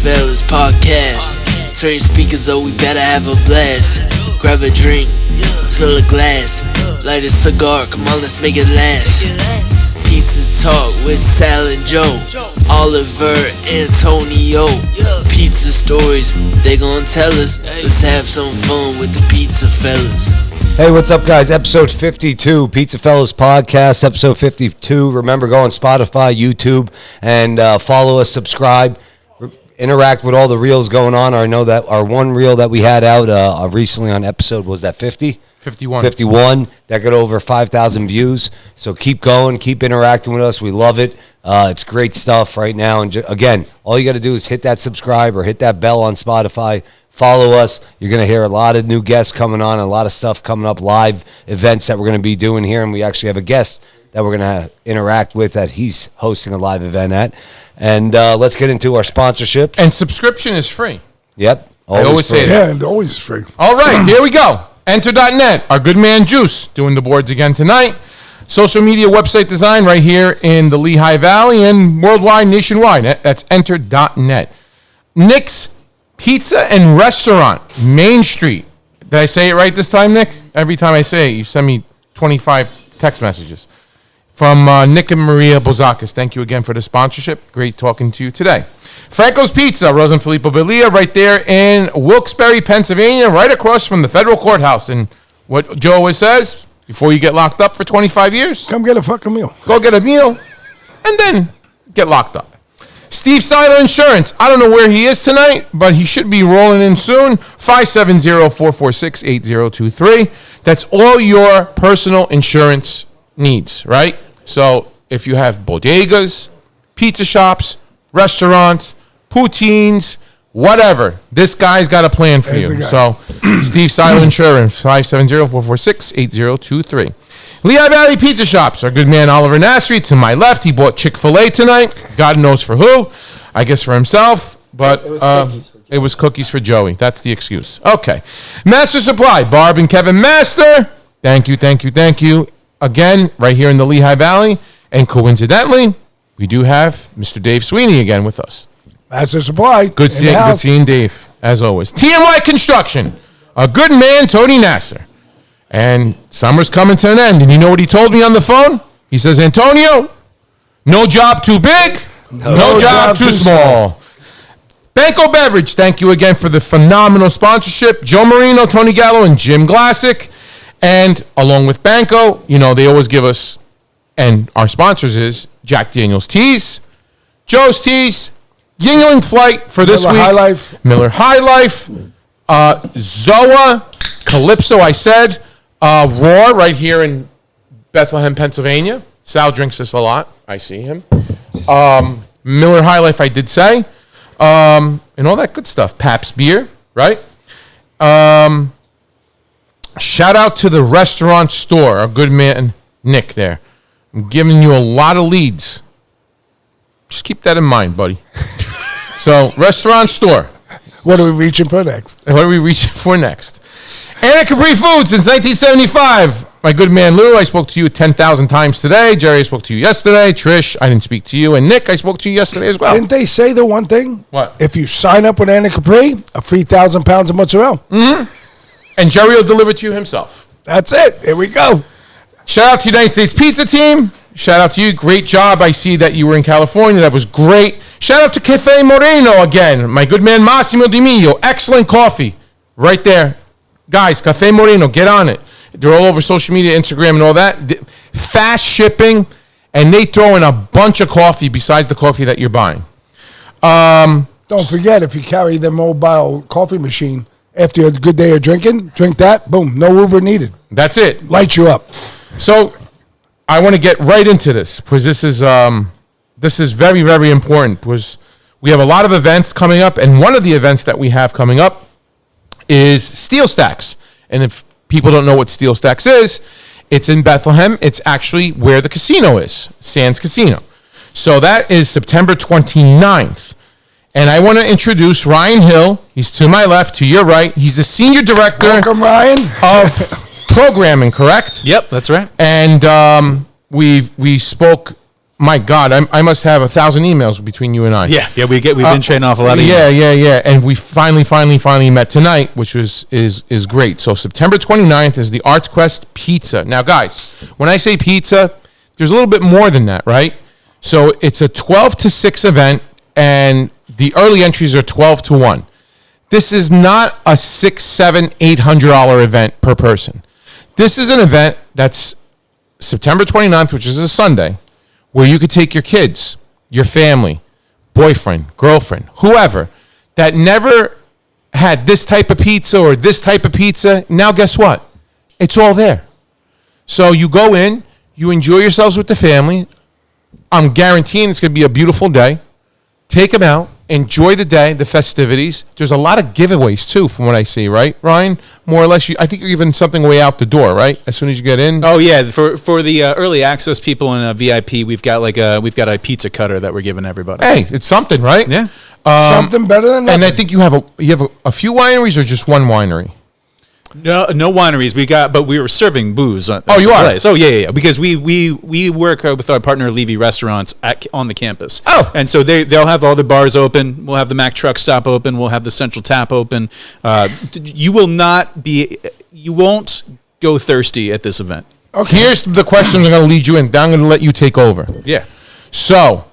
PizzaFellas podcast. Turn your speakers up, we better have a blast. Grab a drink, fill a glass, light a cigar, come on, let's make it last. Pizza Talk with Sal and Joe, Oliver, Antonio. Pizza stories, they gon' tell us. Let's have some fun with the PizzaFellas. Hey, what's up, guys? Episode 52, PizzaFellas podcast, episode 52. Remember, go on Spotify, YouTube, and follow us, subscribe, interact with all the reels going on. I know that our one reel that we had out recently on episode, was that 50? 51. That got over 5,000 views. So keep going, keep interacting with us. We love it. It's great stuff right now. And again, all you got to do is hit that subscribe or hit that bell on Spotify. Follow us. You're going to hear a lot of new guests coming on, a lot of stuff coming up, live events that we're going to be doing here. And we actually have a guest that we're going to interact with that he's hosting a live event at. And let's get into our sponsorship. And subscription is free. Yep. I always say that. Yeah, and always free. All right, here we go. Enter.net, our good man Juice, doing the boards again tonight. Social media website design right here in the Lehigh Valley and worldwide, nationwide. That's Enter.net. Nick's Pizza and Restaurant, Main Street. Did I say it right this time, Nick? Every time I say it, you send me 25 text messages. From Nick and Maria Bozakis. Thank you again for the sponsorship. Great talking to you today. Franco's Pizza, Rose and Filippo Belia, right there in Wilkes-Barre, Pennsylvania, right across from the federal courthouse. And what Joe always says, before you get locked up for 25 years, come get a fucking meal. Go get a meal, and then get locked up. Steve Seiler Insurance. I don't know where he is tonight, but he should be rolling in soon. 570-446-8023. That's all your personal insurance needs, right? So if you have bodegas, pizza shops, restaurants, poutines, whatever, this guy's got a plan for you. So Steve Seiler Insurance, 570-446-8023. Lehigh Valley Pizza Shops, our good man Oliver Nasri. To my left, he bought Chick-fil-A tonight. God knows for who. I guess for himself. But it was cookies for Joey. That's the excuse. Okay. Master Supply, Barb and Kevin Master. Thank you. Again, right here in the Lehigh Valley. And coincidentally, we do have Mr. Dave Sweeney again with us. Master Supply. Good seeing Dave, as always. TMY Construction, a good man, Tony Nasser. And summer's coming to an end. And you know what he told me on the phone? He says, Antonio, no job too big, no job too small. Banco Beverage, thank you again for the phenomenal sponsorship. Joe Marino, Tony Gallo, and Jim Glassick. And along with Banco, you know, they always give us, and our sponsors is Jack Daniel's Teas, Joe's Teas, Yingling Flight for this week. Miller High Life, Zoa, Calypso, I said, Roar right here in Bethlehem, Pennsylvania. Sal drinks this a lot. I see him. Miller High Life, I did say. And all that good stuff. Pabst Beer, right? Shout out to the restaurant store, our good man Nick there. I'm giving you a lot of leads. Just keep that in mind, buddy. So, restaurant store. What are we reaching for next? Anna Capri Foods since 1975. My good man Lou, I spoke to you 10,000 times today. Jerry, I spoke to you yesterday. Trish, I didn't speak to you. And Nick, I spoke to you yesterday as well. Didn't they say the one thing? What? If you sign up with Anna Capri, a free 1,000 pounds of mozzarella. Mm-hmm. And Jerry will deliver to you himself. That's it. Here we go. Shout out to United States Pizza Team. Shout out to you. Great job. I see that you were in California. That was great. Shout out to Cafe Moreno again. My good man Massimo Di Mio. Excellent coffee. Right there. Guys, Cafe Moreno, get on it. They're all over social media, Instagram and all that. Fast shipping. And they throw in a bunch of coffee besides the coffee that you're buying. Don't forget, if you carry the mobile coffee machine, after a good day of drinking, drink that, boom, no Uber needed. That's it. Light you up. So I want to get right into this because this is very, very important because we have a lot of events coming up, and one of the events that we have coming up is Steelstacks. And if people don't know what Steelstacks is, it's in Bethlehem. It's actually where the casino is, Sands Casino. So that is September 29th. And I want to introduce Ryan Hill. He's to my left, to your right. He's the Senior Director Welcome, Ryan. of Programming, correct? Yep, that's right. And we spoke my God, I must have 1,000 emails between you and I. Yeah, we've been trading off a lot of emails. Yeah. And we finally met tonight, which is great. So September 29th is the Arts Quest Pizza. Now, guys, when I say pizza, there's a little bit more than that, right? So it's a 12 to 6 event, and the early entries are 12 to 1. This is not a $600, $700, $800 event per person. This is an event that's September 29th, which is a Sunday, where you could take your kids, your family, boyfriend, girlfriend, whoever, that never had this type of pizza or this type of pizza. Now, guess what? It's all there. So you go in, you enjoy yourselves with the family. I'm guaranteeing it's going to be a beautiful day. Take them out. Enjoy the day, the festivities. There's a lot of giveaways, too, from what I see, right, Ryan? More or less, I think you're giving something away out the door, right? As soon as you get in. Oh yeah, for the early access people in VIP, we've got a pizza cutter that we're giving everybody. Hey, it's something, right? Yeah. Something better than nothing. And I think you have a few wineries or just one winery. No wineries. But we were serving booze. You are? Place. Oh yeah. Because we work with our partner Levy Restaurants on the campus. Oh. And so they'll have all the bars open. We'll have the Mack Truck Stop open. We'll have the Central Tap open. You won't go thirsty at this event. Okay. Here's the question I'm going to lead you in. I'm going to let you take over. Yeah. So,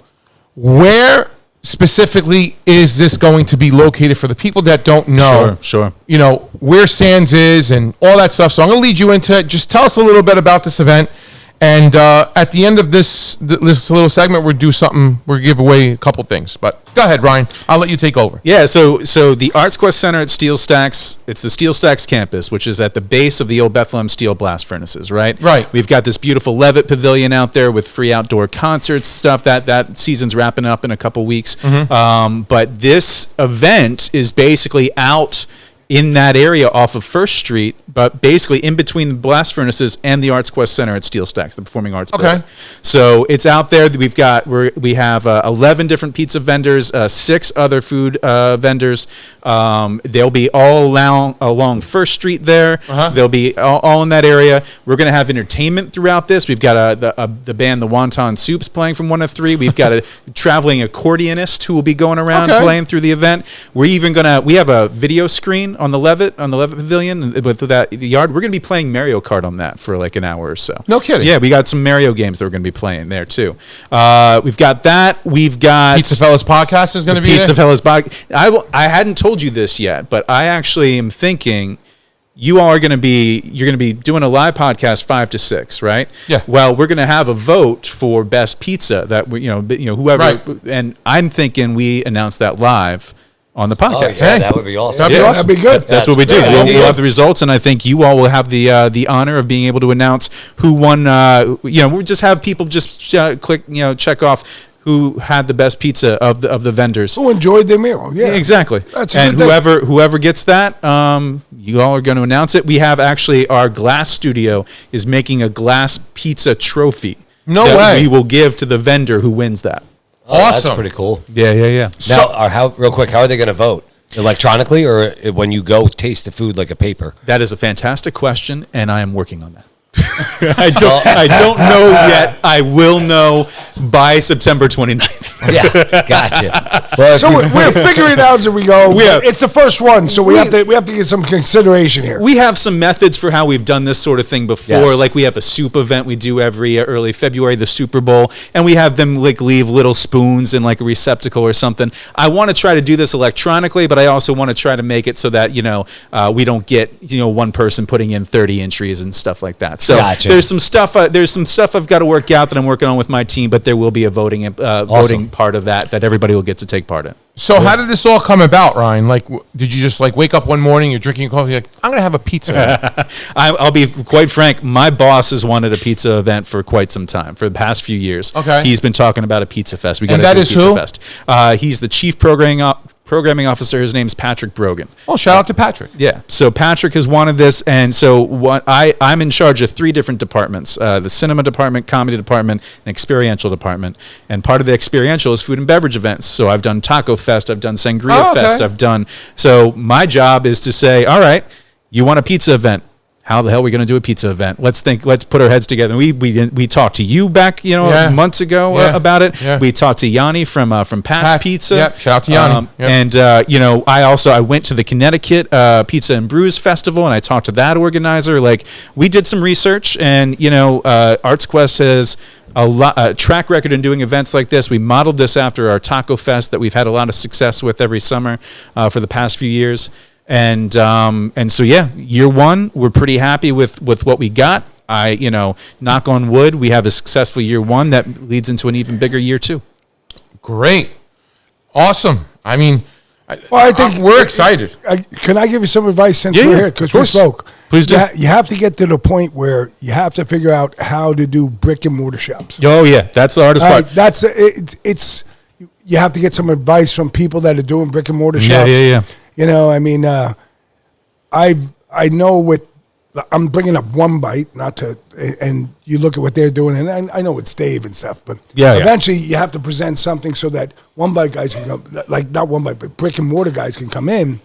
where specifically is this going to be located for the people that don't know? Sure. You know, where Sands is and all that stuff. So I'm going to lead you into it. Just tell us a little bit about this event. And at the end of this little segment, we'll give away a couple things. But go ahead, Ryan. I'll let you take over. Yeah, so the Arts Quest Center at Steelstacks, it's the Steelstacks campus, which is at the base of the old Bethlehem steel blast furnaces, right? Right. We've got this beautiful Levitt Pavilion out there with free outdoor concerts, stuff. That season's wrapping up in a couple weeks. Mm-hmm. But this event is basically out in that area off of First Street, but basically in between the blast furnaces and the Arts Quest Center at Steelstacks, the Performing Arts building. So it's out there. We have 11 different pizza vendors, 6 other food vendors. They'll be all along First Street there. They'll be all in that area. We're going to have entertainment throughout this. We've got the band The Wonton Soups playing from 1 to 3. We've got a traveling accordionist who will be going around playing through the event. We have a video screen on the Levitt Pavilion with the yard. We're going to be playing Mario Kart on that for like an hour or so. No kidding. Yeah, we got some Mario games that we're going to be playing there too. We've got that. We've got PizzaFellas podcast is going to be PizzaFellas podcast. I hadn't told you this yet, but I actually am thinking you're going to be doing a live podcast 5 to 6, right? Yeah. Well, we're going to have a vote for best pizza that whoever, right. And I'm thinking we announce that live on the podcast. Oh, yeah, that would be awesome. That'd be good. That's what we do. great We'll idea. have the results, and I think you all will have the honor of being able to announce who won. We'll just have people just check off who had the best pizza of the vendors. Who enjoyed their meal? Yeah, Exactly. That's a and good thing. whoever gets that, you all are going to announce it. We have actually our glass studio is making a glass pizza trophy. No that way. We will give to the vendor who wins that. Oh, Awesome. That's pretty cool. Yeah. Now, real quick, how are they going to vote? Electronically, or when you go taste the food like a paper? That is a fantastic question, and I am working on that. I don't know yet. I will know by September 29th. Yeah, gotcha. Well, So we're figuring it out as we go. Yeah. It's the first one, so we have to get some consideration here. We have some methods for how we've done this sort of thing before. Yes. Like we have a soup event we do every early February, the Super Bowl, and we have them like leave little spoons in like a receptacle or something. I want to try to do this electronically, but I also want to try to make it so that we don't get one person putting in 30 entries and stuff like that. So Gotcha. there's some stuff I've got to work out that I'm working on with my team, but there will be a voting part of that everybody will get to take part in. So how did this all come about, Ryan? Like, did you just like wake up one morning, you're drinking coffee, you're like, I'm going to have a pizza. I'll be quite frank. My boss has wanted a pizza event for quite some time, for the past few years. Okay. He's been talking about a Pizza Fest. We got And to that do a is Pizza who? Fest. He's the chief programming officer. His name's Patrick Brogan. Oh, shout out to Patrick. Yeah. So Patrick has wanted this, and so I'm in charge of 3 different departments: the cinema department, comedy department, and experiential department. And part of the experiential is food and beverage events. So I've done Taco Fest, I've done Sangria Oh, okay. Fest, So my job is to say, all right, you want a pizza event? how the hell are we going to do a pizza event? Let's put our heads together. And we talked to you back, months ago about it. Yeah. We talked to Yanni from Pat's Pizza. Yep. Shout out to Yanni. And I went to the Connecticut Pizza and Brews Festival, and I talked to that organizer. Like, we did some research, and Arts Quest has a track record in doing events like this. We modeled this after our Taco Fest that we've had a lot of success with every summer for the past few years. And so year one, we're pretty happy with what we got. Knock on wood, we have a successful year one that leads into an even bigger year two. Great, awesome. I mean, I think we're excited. Can I give you some advice since we're here? Because we spoke. Please do. You have to get to the point where you have to figure out how to do brick and mortar shops. Oh yeah, that's the hardest part. That's it's. You have to get some advice from people that are doing brick and mortar shops. Yeah. I know I'm bringing up One Bite, and you look at what they're doing, and I know it's Dave and stuff, but eventually you have to present something so that One Bite guys can come, like not One Bite, but brick and mortar guys can come in,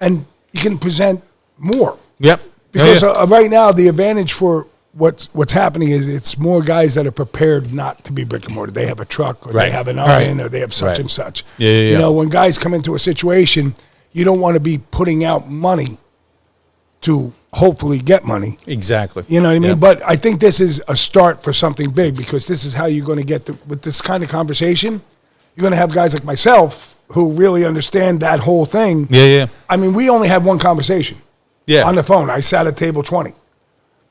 and you can present more. Yep. Because right now the advantage for what's happening is it's more guys that are prepared not to be brick and mortar. They have a truck, or they have an oven, or they have such and such. Yeah. When guys come into a situation, you don't want to be putting out money to hopefully get money. Exactly. You know what I mean? Yep. But I think this is a start for something big, because this is how you're going to get with this kind of conversation. You're going to have guys like myself who really understand that whole thing. Yeah. I mean, we only had one conversation on the phone. I sat at table 20.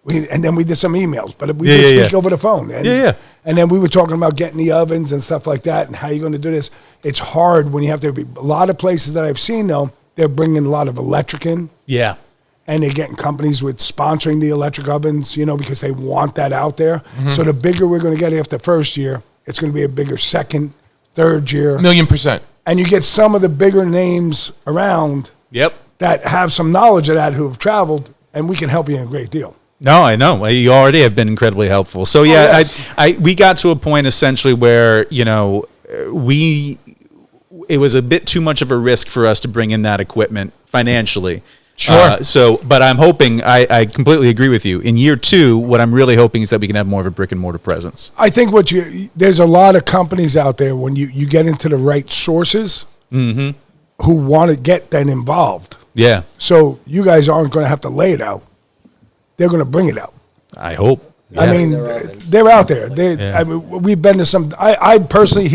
And then we did some emails, but we did speak over the phone. And, and then we were talking about getting the ovens and stuff like that, and how you're going to do this. It's hard when you have to be. A lot of places that I've seen, though, they're bringing a lot of electric in. Yeah. And they're getting companies with sponsoring the electric ovens, because they want that out there. Mm-hmm. So the bigger we're going to get after first year, it's going to be a bigger second, third year. 1,000,000%. And you get some of the bigger names around that have some knowledge of that, who have traveled, and we can help you in a great deal. No, I know. You already have been incredibly helpful. So we got to a point essentially where it was a bit too much of a risk for us to bring in that equipment financially. Sure. But I'm hoping, I completely agree with you. In year two, what I'm really hoping is that we can have more of a brick and mortar presence. I think there's a lot of companies out there when you get into the right sources who want to get then involved. Yeah. So you guys aren't going to have to lay it out. They're going to bring it out. I hope. Yeah. I mean, they're out there. I mean, we've been to some. I personally,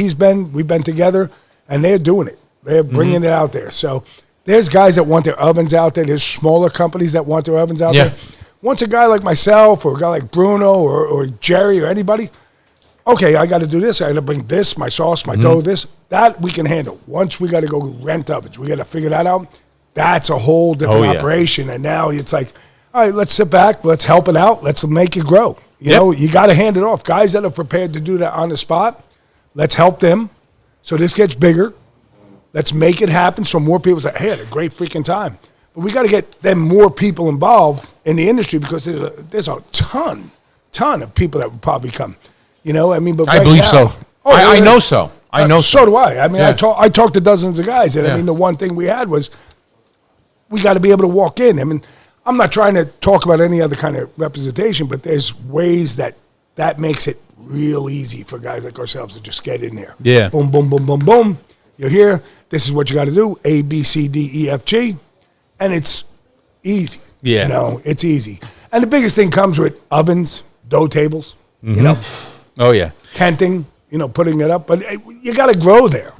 we've been together, and they're doing it. They're bringing it out there. So there's guys that want their ovens out there. There's smaller companies that want their ovens out there. Once a guy like myself, or a guy like Bruno, or Jerry, or anybody, okay, I got to do this. I got to bring this, my sauce, my dough, that we can handle. Once we got to go rent ovens, we got to figure that out. That's a whole different operation. And now it's like, all right, let's sit back. Let's help it out. Let's make it grow. You got to hand it off. Guys that are prepared to do that on the spot, let's help them. So this gets bigger. Let's make it happen so more people say, hey, I had a great freaking time. But we got to get them more people involved in the industry, because there's a ton of people that would probably come. I mean, but I believe so. Oh, I know so. I know so. So do I. I mean, I talked to dozens of guys, and I mean, the one thing we had was we got to be able to walk in. I mean, I'm not trying to talk about any other kind of representation, but there's ways that makes it real easy for guys like ourselves to just get in there. Yeah. Boom, boom, boom, boom, boom. You're here. This is what you got to do. A, B, C, D, E, F, G. And it's easy. Yeah. It's easy. And the biggest thing comes with ovens, dough tables, Oh, yeah. tenting, putting it up. But you got to grow there.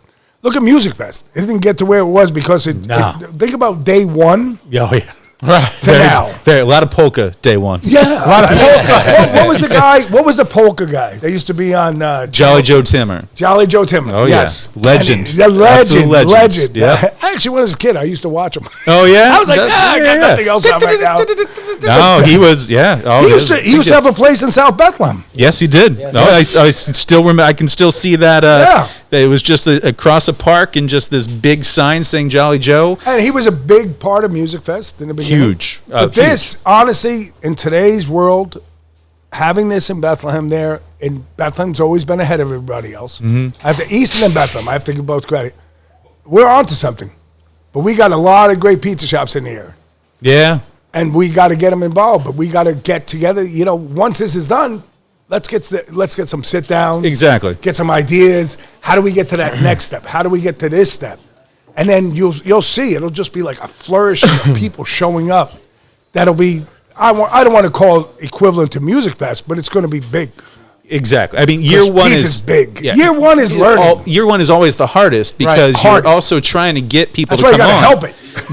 Look at Music Fest. It didn't get to where it was because think about day one. Oh, yeah. Right. A lot of polka day one. Yeah. A lot of polka. What was the guy? What was the polka guy? They used to be on Jolly Joe Timmer. Jolly Joe Timmer. Oh, yes. Yeah. Legend. The legend. Yeah. Actually, when I was a kid, I used to watch him. Oh, yeah? I was like, I got nothing else on right now. No, he was, Oh, he used to have a place in South Bethlehem. Yes, he did. Yeah, I still remember. I can still see that. That it was just across a park and just this big sign saying Jolly Joe. And he was a big part of Music Fest in the beginning. Huge. But this, honestly, in today's world, having this in Bethlehem Bethlehem's always been ahead of everybody else. After Easton and Bethlehem, I have to give both credit. We're onto something. But we got a lot of great pizza shops in the area. Yeah. and we got to get them involved. But we got to get together. You know, once this is done, let's get some sit downs. Exactly. Get some ideas. How do we get to that next step? How do we get to this step? And then you'll see it'll just be like a flourish of people showing up. That'll be I don't want to call it equivalent to Music Fest, but it's going to be big. Exactly. I mean, year one is big. Yeah. Year one is learning. Year one is always the hardest because you're also trying to get people to come on. That's why you got to help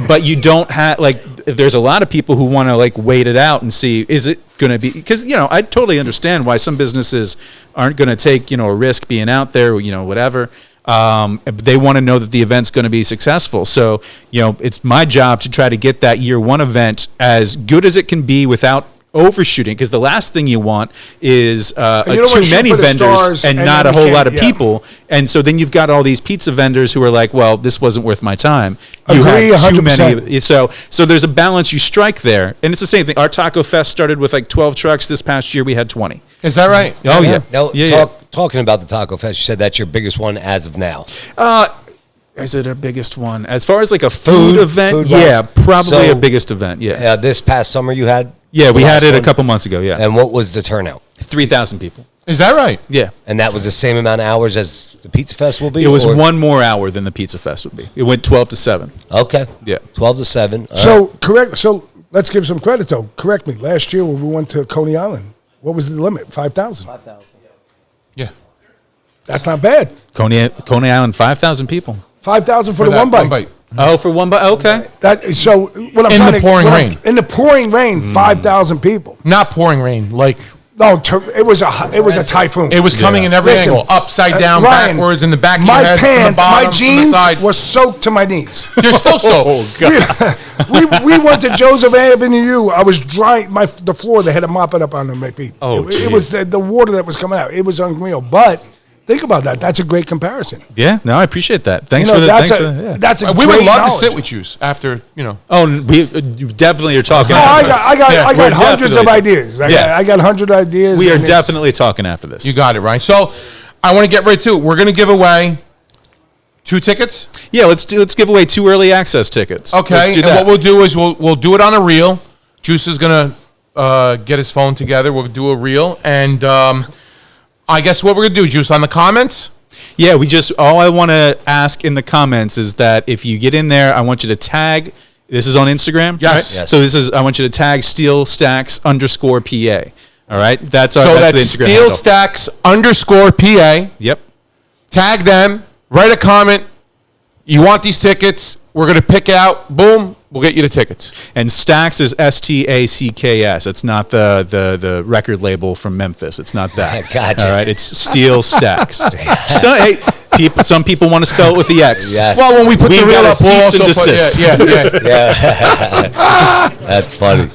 it. But you don't have if there's a lot of people who want to wait it out and see, is it going to be, because I totally understand why some businesses aren't going to take a risk being out there, whatever. They want to know that the event's going to be successful. So it's my job to try to get that year one event as good as it can be without overshooting, because the last thing you want is too many vendors and not a whole lot of people. And so then you've got all these pizza vendors who are like, well, this wasn't worth my time. You Agree, have too 100%. many. So there's a balance you strike there. And it's the same thing. Our Taco Fest started with 12 trucks. This past year we had 20. Is that right? Oh, yeah. Now, Yeah. talking about the Taco Fest, you said that's your biggest one as of now. Is it our biggest one? As far as a food event? food Yeah, probably So, our biggest event. Yeah. This past summer you had? Yeah, we the had last it a one? couple months ago. Yeah. And what was the turnout? 3,000 people. Is that right? Yeah. And that was the same amount of hours as the Pizza Fest will be? It was or- one more hour than the Pizza Fest would be. It went 12 to 7. Okay. Yeah. 12 to 7. So correct. So let's give some credit though. Correct me. Last year when we went to Coney Island, what was the limit? 5,000. Yeah. That's not bad. Coney Island, 5,000 people. 5,000 for the that one bite. Oh, for one bite? Okay. So what I'm In trying the to- pouring what I'm- rain. In the pouring rain, 5,000 people. Not pouring rain. No, it was a typhoon. It was coming in every Listen, angle, upside down, Ryan, backwards, in the back of my your head, from the pants, bottom, my from jeans the side. were soaked to my knees. You're still soaked. Oh, God. we went to Joseph Avenue. I was drying the floor. They had to mop it up on my feet. Oh, it was the water that was coming out. It was unreal. But think about that. That's a great comparison. Yeah, no, I appreciate that. Thanks You know, for the that's thanks a for the, yeah. that's a We great would love to knowledge. sit with you after, Oh, you definitely are talking Oh, after I got, this. I got, Yeah, I we're got hundreds of definitely- ideas. I Yeah. got 100 ideas. We are and it's- definitely talking after this. You got it, Ryan. So I want to get right to it. We're going to give away 2 tickets. Yeah, let's give away 2 early access tickets. Okay. Let's do And that. what we'll do is we'll do it on a reel. Juice is going to get his phone together. We'll do a reel. And I guess what we're going to do, Juice, on the comments. Yeah, all I want to ask in the comments is that if you get in there, I want you to tag, this is on Instagram? Yes. Right? Yes. So I want you to tag Steelstacks_PA. All right? That's So that's that's the Instagram handle. Steelstacks_PA. Yep. Tag them. Write a comment. You want these tickets. We're going to pick out. Boom. We'll get you the tickets. And Stacks is Stacks. It's not the record label from Memphis. It's not that. Gotcha. All right? It's Steel Stacks. Some people want to spell it with the X. Yeah. Well, when we put We've the reel got a up, we'll cease and also put, desist. yeah. Yeah. That's funny.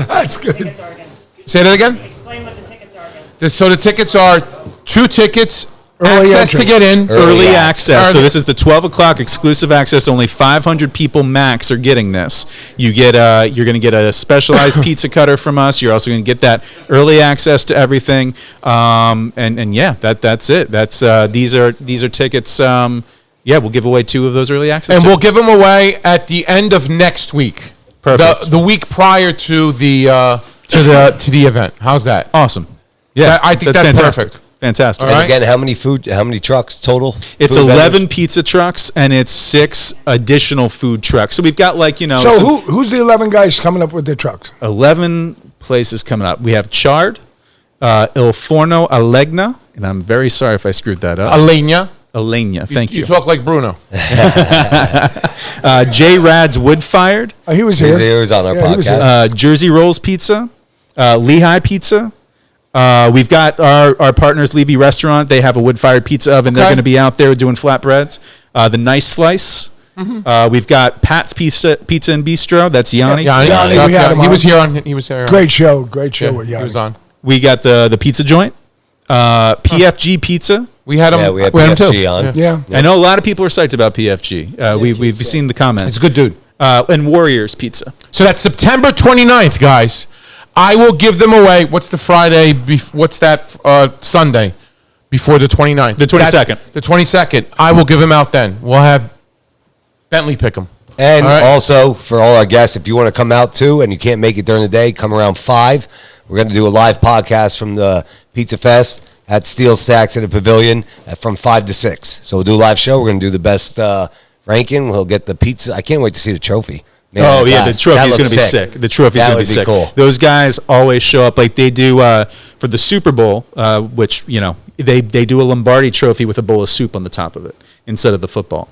That's good. Tickets are again. Say that again. Explain what the tickets are again. So the tickets are 2 tickets, Early access entry. to get in. Early Early access. So Early- this is the 12 o'clock exclusive access. Only 500 people max are getting this. You're going to get a specialized pizza cutter from us. You're also going to get that early access to everything. And yeah, that's it. These are tickets. We'll give away 2 of those early access. And we'll tickets. give them away at the end of next week. Perfect. The week prior to the event. How's that? Awesome. Yeah, I think that's fantastic. perfect. Fantastic. All And right. again, how many trucks total? It's Food 11 vendors? pizza trucks and it's 6 additional food trucks. So we've got So who's the 11 guys coming up with their trucks? 11 places coming up. We have Chard, Il Forno Alegna, and I'm very sorry if I screwed that up. Alenia. Alenia, thank you. You talk like Bruno. J Rad's Wood Fired, Oh, he was here. He was on our Yeah, he was podcast. Jersey Rolls Pizza, Lehigh Pizza. We've got our partners, Levy Restaurant. They have a wood-fired pizza oven. They're Okay. going to be out there doing flatbreads. The Nice Slice. We've got Pat's Pizza and Bistro. That's Yanni. Yanni. Yanni, we had him He on. was here on. He was here. Great show. Yeah, With he Yanni. was on. We got the Pizza Joint. PFG Pizza. We had him. Yeah, we had him too. PFG on. Yeah. I know a lot of people are psyched about PFG. We've seen the comments. It's a good dude. And Warriors Pizza. So that's September 29th, guys. I will give them away. What's the Friday? What's that Sunday before the 29th? The 22nd. The 22nd. I will give them out then. We'll have Bentley pick them. And All right. also, for all our guests, if you want to come out too and you can't make it during the day, come around 5. We're going to do a live podcast from the Pizza Fest at Steelstacks at a pavilion from 5 to 6. So we'll do a live show. We're going to do the best ranking. We'll get the pizza. I can't wait to see the trophy. Man, Oh, yeah, the that trophy's going to be looks sick. The trophy's That going to would be be sick. cool. Those guys always show up like they do for the Super Bowl, which, they do a Lombardi trophy with a bowl of soup on the top of it instead of the football.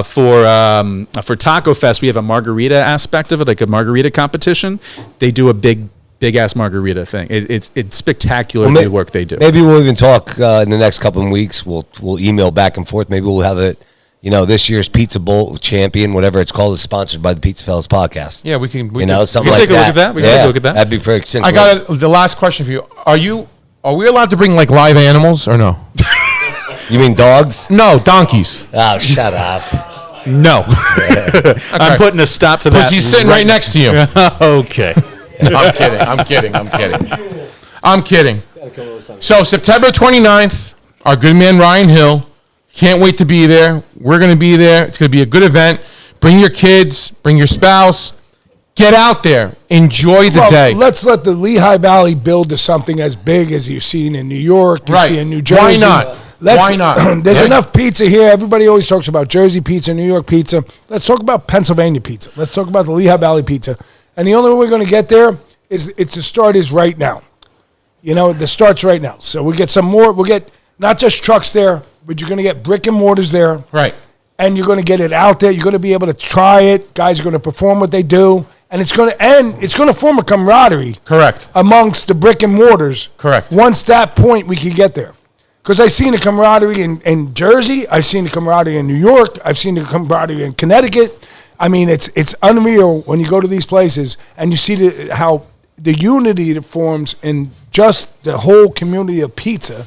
For Taco Fest, we have a margarita aspect of it, like a margarita competition. They do a big ass margarita thing. It's spectacular the work they do. Maybe we'll even talk in the next couple of weeks. We'll email back and forth. Maybe we'll have it. This year's Pizza Bowl champion, whatever it's called, is sponsored by the PizzaFellas podcast. Yeah, we can. Something we like can take a look at that. We can take a look at that. That'd be pretty simple. I got the last question for you. Are we allowed to bring like live animals or no? You mean dogs? No, donkeys. Oh, shut up. No. I'm putting a stop to that. Because he's sitting right next to you. Okay. I'm kidding. So September 29th, our good man Ryan Hill. Can't wait to be there. We're going to be there. It's going to be a good event. Bring your kids. Bring your spouse. Get out there. Enjoy the day. Let's let the Lehigh Valley build to something as big as you've seen in New York, you see in New Jersey. Why not? Why not? There's enough pizza here. Everybody always talks about Jersey pizza, New York pizza. Let's talk about Pennsylvania pizza. Let's talk about the Lehigh Valley pizza. And the only way we're going to get there is the start is right now. The start's right now. So we get some more. We'll get not just trucks there, but you're going to get brick and mortars there. Right. And you're going to get it out there. You're going to be able to try it. Guys are going to perform what they do. And it's going to form a camaraderie. Correct. Amongst the brick and mortars. Correct. Once that point, we can get there. Because I've seen the camaraderie in Jersey. I've seen the camaraderie in New York. I've seen the camaraderie in Connecticut. I mean, it's unreal when you go to these places and you see how the unity that forms in just the whole community of pizza.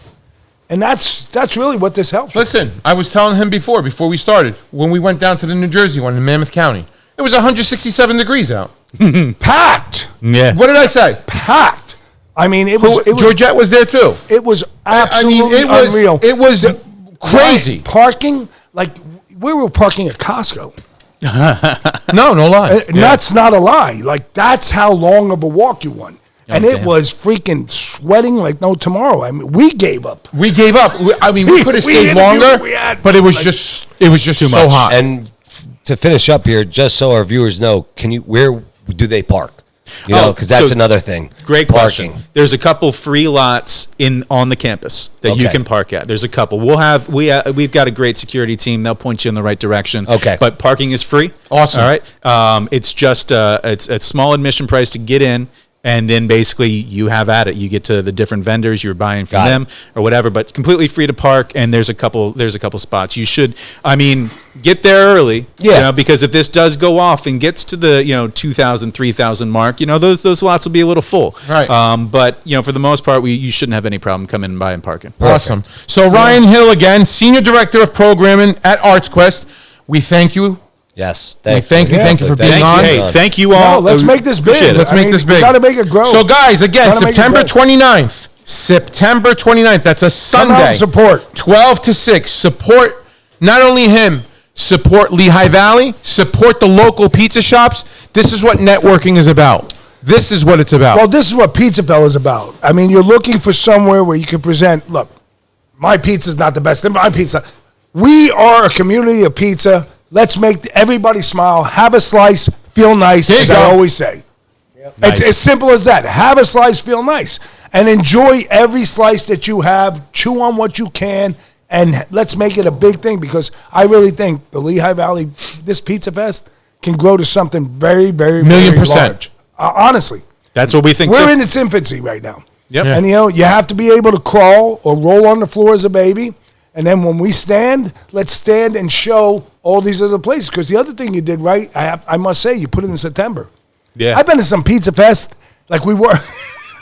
And that's really what this helps. Listen, I was telling him before we started, when we went down to the New Jersey one in Mammoth County, it was 167 degrees out. Packed. Yeah. What did I say? Packed. I mean, it was Georgette was there too. It was absolutely unreal. It was crazy. Parking, like we were parking at Costco. No lie. That's not a lie. Like that's how long of a walk you won. And it was freaking sweating like no tomorrow. I mean, we gave up. We could have stayed longer, but it was just too so hot. And to finish up here, just so our viewers know, where do they park? Because that's another thing. Great question. There's a couple free lots on the campus that you can park at. There's a couple. We've got a great security team. They'll point you in the right direction. Okay. But parking is free. Awesome. All right. It's just it's a small admission price to get in. And then basically you have at it. You get to the different vendors you're buying from them or whatever, but completely free to park. And there's a couple spots. You should, get there early. Yeah. Because if this does go off and gets to the 2,000, 3,000 mark, those lots will be a little full. Right. But for the most part, you shouldn't have any problem coming by and parking. Awesome. So Ryan Hill again, Senior Director of Programming at ArtsQuest. We thank you. Yes. Thank you for being on. Hey, thank you all. No, let's make this big. Let's make this big. We got to make it grow. So, guys, again, September 29th. September 29th. That's a Sunday. Come out and support. 12 to 6. Support not only him, support Lehigh Valley, support the local pizza shops. This is what networking is about. This is what it's about. Well, this is what PizzaFellas is about. I mean, you're looking for somewhere where you can present, look, my pizza's not the best. My pizza. We are a community of pizza. Let's make everybody smile. Have a slice, feel nice, as I always say. Yep. It's as simple as that. Have a slice, feel nice. And enjoy every slice that you have. Chew on what you can. And let's make it a big thing because I really think the Lehigh Valley, this Pizza Fest, can grow to something very, very, very large. Honestly. That's what we think We're too. in its infancy right now. Yep. And, you have to be able to crawl or roll on the floor as a baby. And then when we stand, let's stand and show all these other places. Because the other thing you did right, I must say, you put it in September. Yeah. I've been to some Pizza Fest, like we were,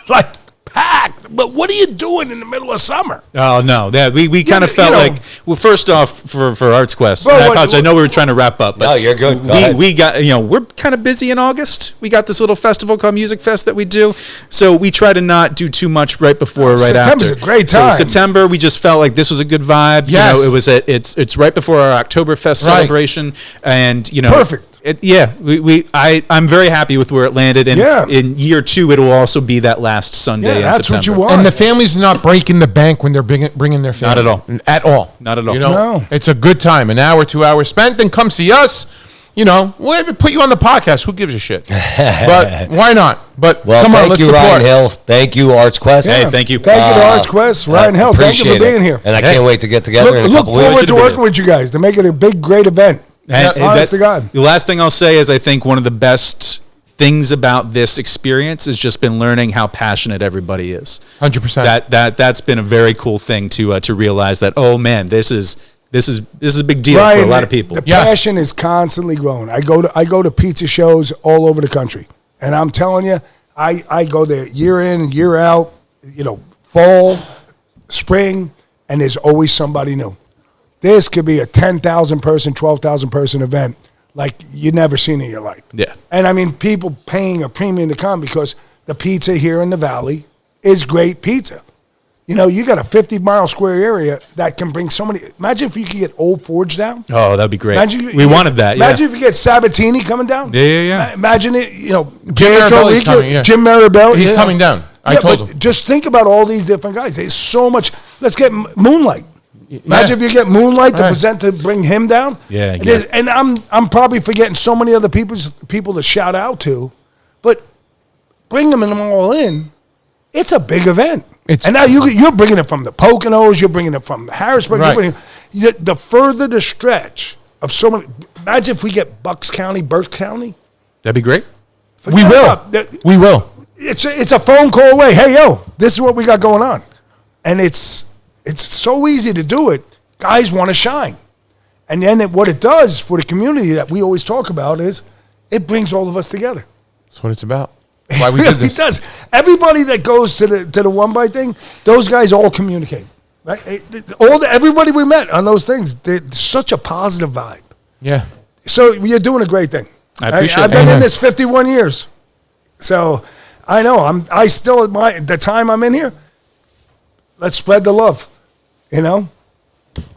like packed. But what are you doing in the middle of summer? Oh, no. We kind of felt like, well, first off, for ArtsQuest, Well, and I apologize. I know we were trying to wrap up. But No, you're good. Go ahead. we got, we're kind of busy in August. We got this little festival called Music Fest that we do. So we try to not do too much right before or right after. September's a great time. So September, we just felt like this was a good vibe. Yes. It was it's right before our Oktoberfest celebration. And, Perfect. I'm very happy with where it landed, and in year 2 it will also be that last Sunday. Yeah, that's what you want. And the families are not breaking the bank when they're bringing their family. Not at all. Not at all. No. It's a good time. An hour, 2 hours spent. Then come see us. We'll even put you on the podcast. Who gives a shit? But why not? But come on, let's thank you, support. Ryan Hill. Thank you, Arts Quest. Hey, thank you. Thank you to Arts Quest, Ryan Hill. Thank you for being here. And I can't wait to get together in a Look couple weeks. forward to working with you guys to make it a big, great event. Honest to God. The last thing I'll say is I think one of the best things about this experience has just been learning how passionate everybody is. 100%. That's been a very cool thing to realize that, oh man, this is a big deal Ryan, for a lot of people. The passion is constantly growing. I go to pizza shows all over the country, and I'm telling you, I go there year in, year out, fall, spring, and there's always somebody new. This could be a 10,000 person, 12,000 person event like you've never seen in your life. Yeah. And I mean, people paying a premium to come because the pizza here in the Valley is great pizza. You got a 50-mile square area that can bring so many. Imagine if you could get Old Forge down. Oh, that'd be great. We wanted that. Imagine if you get Sabatini coming down. Yeah. Imagine it. Jim Marabelli's coming. Yeah. Jim Marabelli. He's coming down. I told him. Just think about all these different guys. There's so much. Let's get Moonlight. Imagine if you get Moonlight to present to bring him down. Yeah. And I'm probably forgetting so many other people to shout out to, but bring them all in. It's a big event. And now you're bringing it from the Poconos, you're bringing it from Harrisburg. Right. The further the stretch of so many. Imagine if we get Bucks County, Burke County. That'd be great. We will. We will. It's a phone call away. Hey, this is what we got going on. And it's so easy to do it. Guys want to shine. And then what it does for the community that we always talk about is it brings all of us together. That's what it's about. That's why we did this. It does. Everybody that goes to the One Bite thing, those guys all communicate. Right? Everybody we met on those things, they're such a positive vibe. Yeah. So you're doing a great thing. I appreciate it. I've been in this 51 years. So I know I still at the time I'm in here, let's spread the love.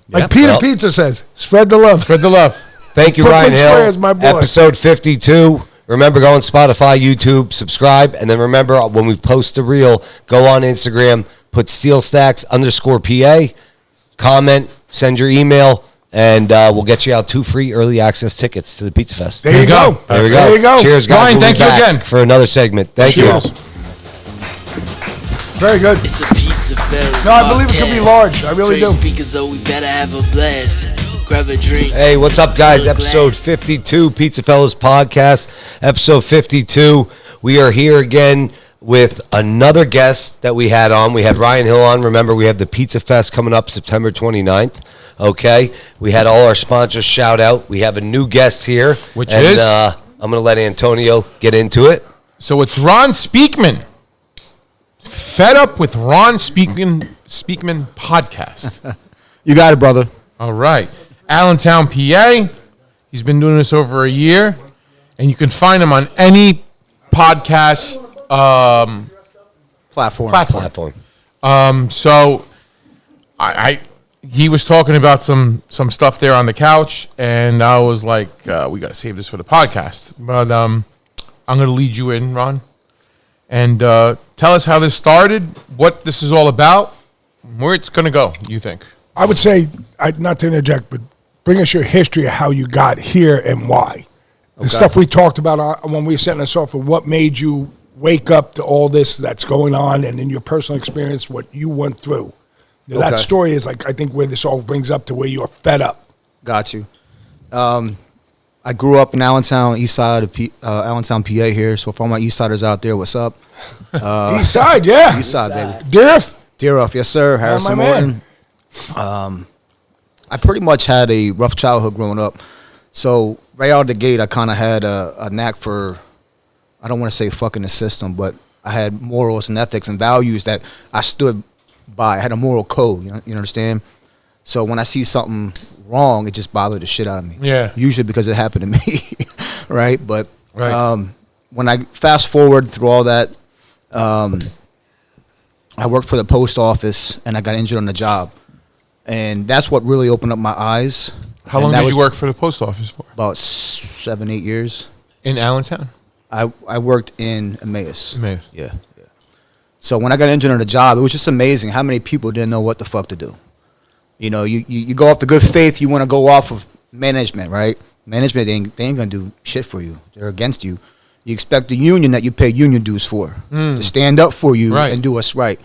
Like Peter Pizza says, spread the love. Spread the love. Thank you, Ryan Hill. Squares, my boy. Episode 52. Remember, go on Spotify, YouTube, subscribe, and then remember when we post a reel, go on Instagram, put Steelstacks_PA, comment, send your email, and we'll get you out 2 free early access tickets to the Pizza Fest. There you go. There we go. There you go. Cheers, guys. Ryan, We'll thank be you back again for another segment. Thank you. Very good. It's a PizzaFellas. No, I believe it could be large. I really do. Speakers, so we better have a blast. Grab a drink. Hey, what's up, guys? Fill a Episode glass. 52, PizzaFellas Podcast. Episode 52. We are here again with another guest that we had on. We had Ryan Hill on. Remember, we have the Pizza Fest coming up September 29th. Okay? We had all our sponsors shout out. We have a new guest here. Which is? I'm going to let Antonio get into it. So it's Ron Speakman. Fed Up with Ron Speakman podcast. You got it, brother. All right. Allentown, PA. He's been doing this over a year. And you can find him on any podcast Platform. So he was talking about some stuff there on the couch, and I was like, we got to save this for the podcast. But I'm going to lead you in, Ron, and tell us how this started, what this is all about, where it's going to go, you think? I would say, not to interject, but bring us your history of how you got here and why. The stuff we talked about when we were setting us off, and what made you wake up to all this that's going on, and in your personal experience, what you went through. That story is like, I think, where this all brings up to where you're fed up. Got you. I grew up in Allentown, east side of Allentown, PA here. So for all my east siders out there, what's up? East side, yeah. East side, baby. Deer Off, yes, sir. Harrison man. Morton. I pretty much had a rough childhood growing up. So right out of the gate, I kind of had a knack for, I don't want to say fucking the system, but I had morals and ethics and values that I stood by. I had a moral code, you understand? So when I see something wrong, it just bothered the shit out of me. Yeah. Usually because it happened to me, right? But Right. when I fast forward through all that, I worked for the post office and I got injured on the job. And that's what really opened up my eyes How long did you work for the post office for? About 7, 8 years. In Allentown? I worked in Emmaus. Emmaus. Yeah. So when I got injured on the job, it was just amazing how many people didn't know what the fuck to do. You know, you go off the good faith. You want to go off of management, right? Management, they ain't going to do shit for you. They're against you. You expect the union that you pay union dues for to stand up for you and do what's right.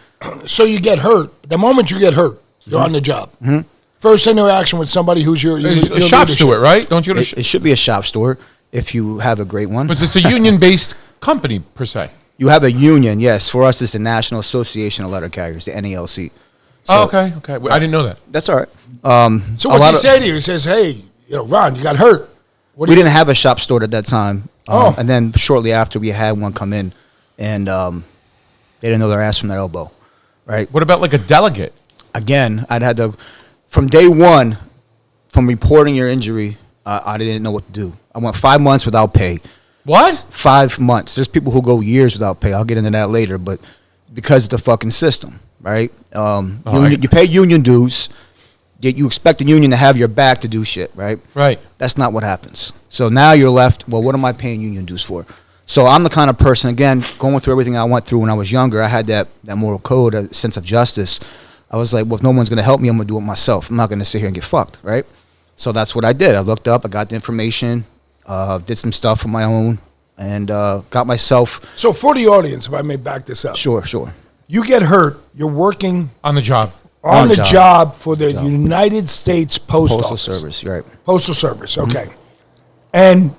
So you get hurt. The moment you get hurt, you're on the job. Mm-hmm. First interaction with somebody who's your a shop steward, right? Don't you? It should be a shop steward if you have a great one. But it's a union-based company per se. You have a union, yes. For us, it's the National Association of Letter Carriers, the NALC. So, okay. I didn't know that. That's all right. So what's he say to you? He says, "Hey, Ron, you got hurt." We didn't have a shop steward at that time. And then shortly after, we had one come in, and they didn't know their ass from their elbow, right? What about like a delegate? Again, I'd had to, from day one, from reporting your injury, I didn't know what to do. I went 5 months without pay. What? 5 months. There's people who go years without pay. I'll get into that later, but because of the fucking system, right? You pay union dues. You expect the union to have your back to do shit, right? Right. That's not what happens. So now you're left, well, what am I paying union dues for? So I'm the kind of person, again, going through everything I went through when I was younger. I had that moral code, a sense of justice. I was like, well, if no one's going to help me, I'm going to do it myself. I'm not going to sit here and get fucked, right? So that's what I did. I looked up, I got the information, did some stuff on my own, and got myself. So for the audience, if I may back this up. Sure. You get hurt, you're working. On the job. On the job for the United States Postal Service, right? Postal Service, okay. Mm-hmm. And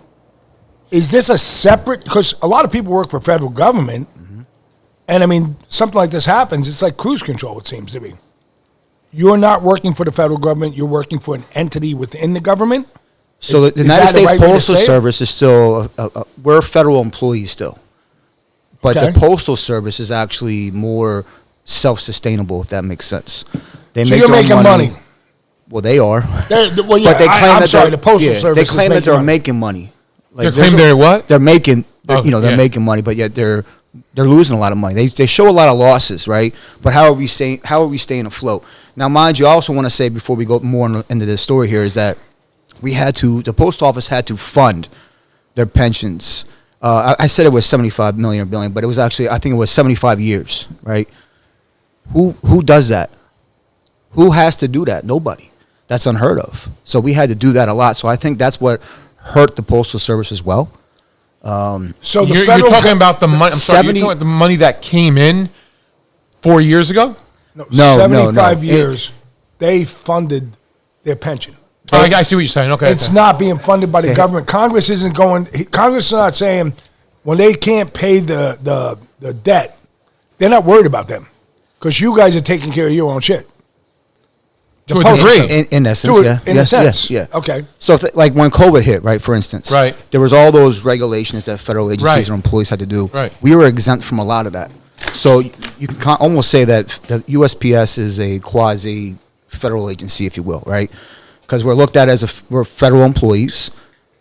is this a separate? Because a lot of people work for federal government, and I mean, something like this happens. It's like cruise control. It seems to be. You're not working for the federal government. You're working for an entity within the government. So the United States Postal Service is still we're federal employees still, but the Postal Service is actually more self-sustainable, if that makes sense. So you're making money. Well, they are. But they claim the Postal Service. They claim that they're making money. Like they claim they're what? They're making. They're making money, but yet they're losing a lot of money. They show a lot of losses, right? But how are we staying afloat? Now, mind you, I also want to say before we go more into this story here is that the post office had to fund their pensions. I said it was 75 million or billion, but it was actually, I think it was 75 years, right? Who does that? Who has to do that? Nobody. That's unheard of. So we had to do that a lot. So I think that's what hurt the Postal Service as well. So you're talking about the money. You're talking about the money that came in 4 years ago. No, 75 years. They funded their pension. I see what you're saying. Okay, it's not being funded by the government. Congress isn't going. Congress is not saying when they can't pay the debt, they're not worried about them because you guys are taking care of your own shit. To a degree. In essence, yeah. In a sense. Yeah. Okay. So, like when COVID hit, right, for instance. Right. There was all those regulations that federal agencies or employees had to do. Right. We were exempt from a lot of that. So, you can almost say that the USPS is a quasi-federal agency, if you will, right? Because we're looked at as we're federal employees.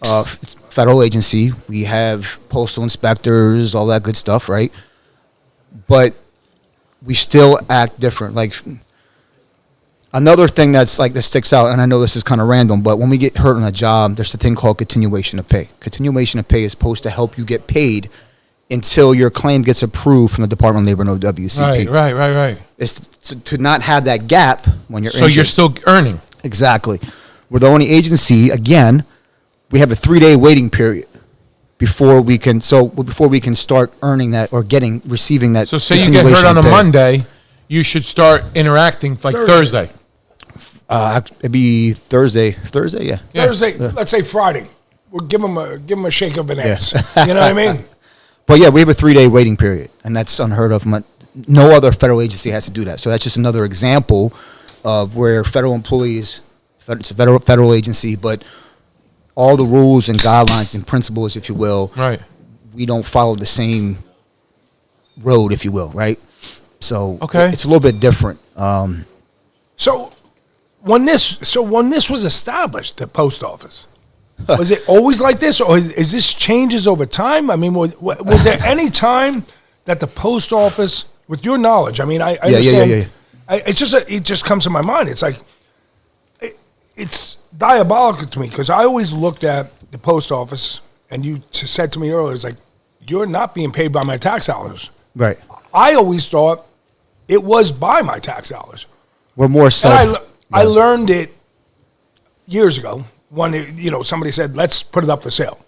It's a federal agency. We have postal inspectors, all that good stuff, right? But we still act different. Like, another thing that sticks out, and I know this is kind of random, but when we get hurt on a job, there's a thing called continuation of pay. Continuation of pay is supposed to help you get paid until your claim gets approved from the Department of Labor and WCP. Right. It's to not have that gap when you're injured. So you're still earning. Exactly. We're the only agency, again, we have a 3-day waiting period before we can start earning that or receiving that. So say you get hurt on a Monday, you should start interacting like Thursday. It'd be Thursday, yeah. Thursday, let's say Friday. We'll give them a shake of an ass. You know what I mean? But yeah, we have a 3-day waiting period, and that's unheard of. No other federal agency has to do that. So that's just another example of where federal employees, it's a federal agency, but all the rules and guidelines and principles, if you will, right, we don't follow the same road, if you will, right? So it's a little bit different. So when this was established, the post office, was it always like this, or is this changes over time? I mean, was there any time that the post office, with your knowledge, I mean, I understand. Yeah. It just comes to my mind. It's like diabolical to me because I always looked at the post office, and you said to me earlier, it's like, you're not being paid by my tax dollars. Right. I always thought it was by my tax dollars. We're more self. I learned it years ago when somebody said, let's put it up for sale.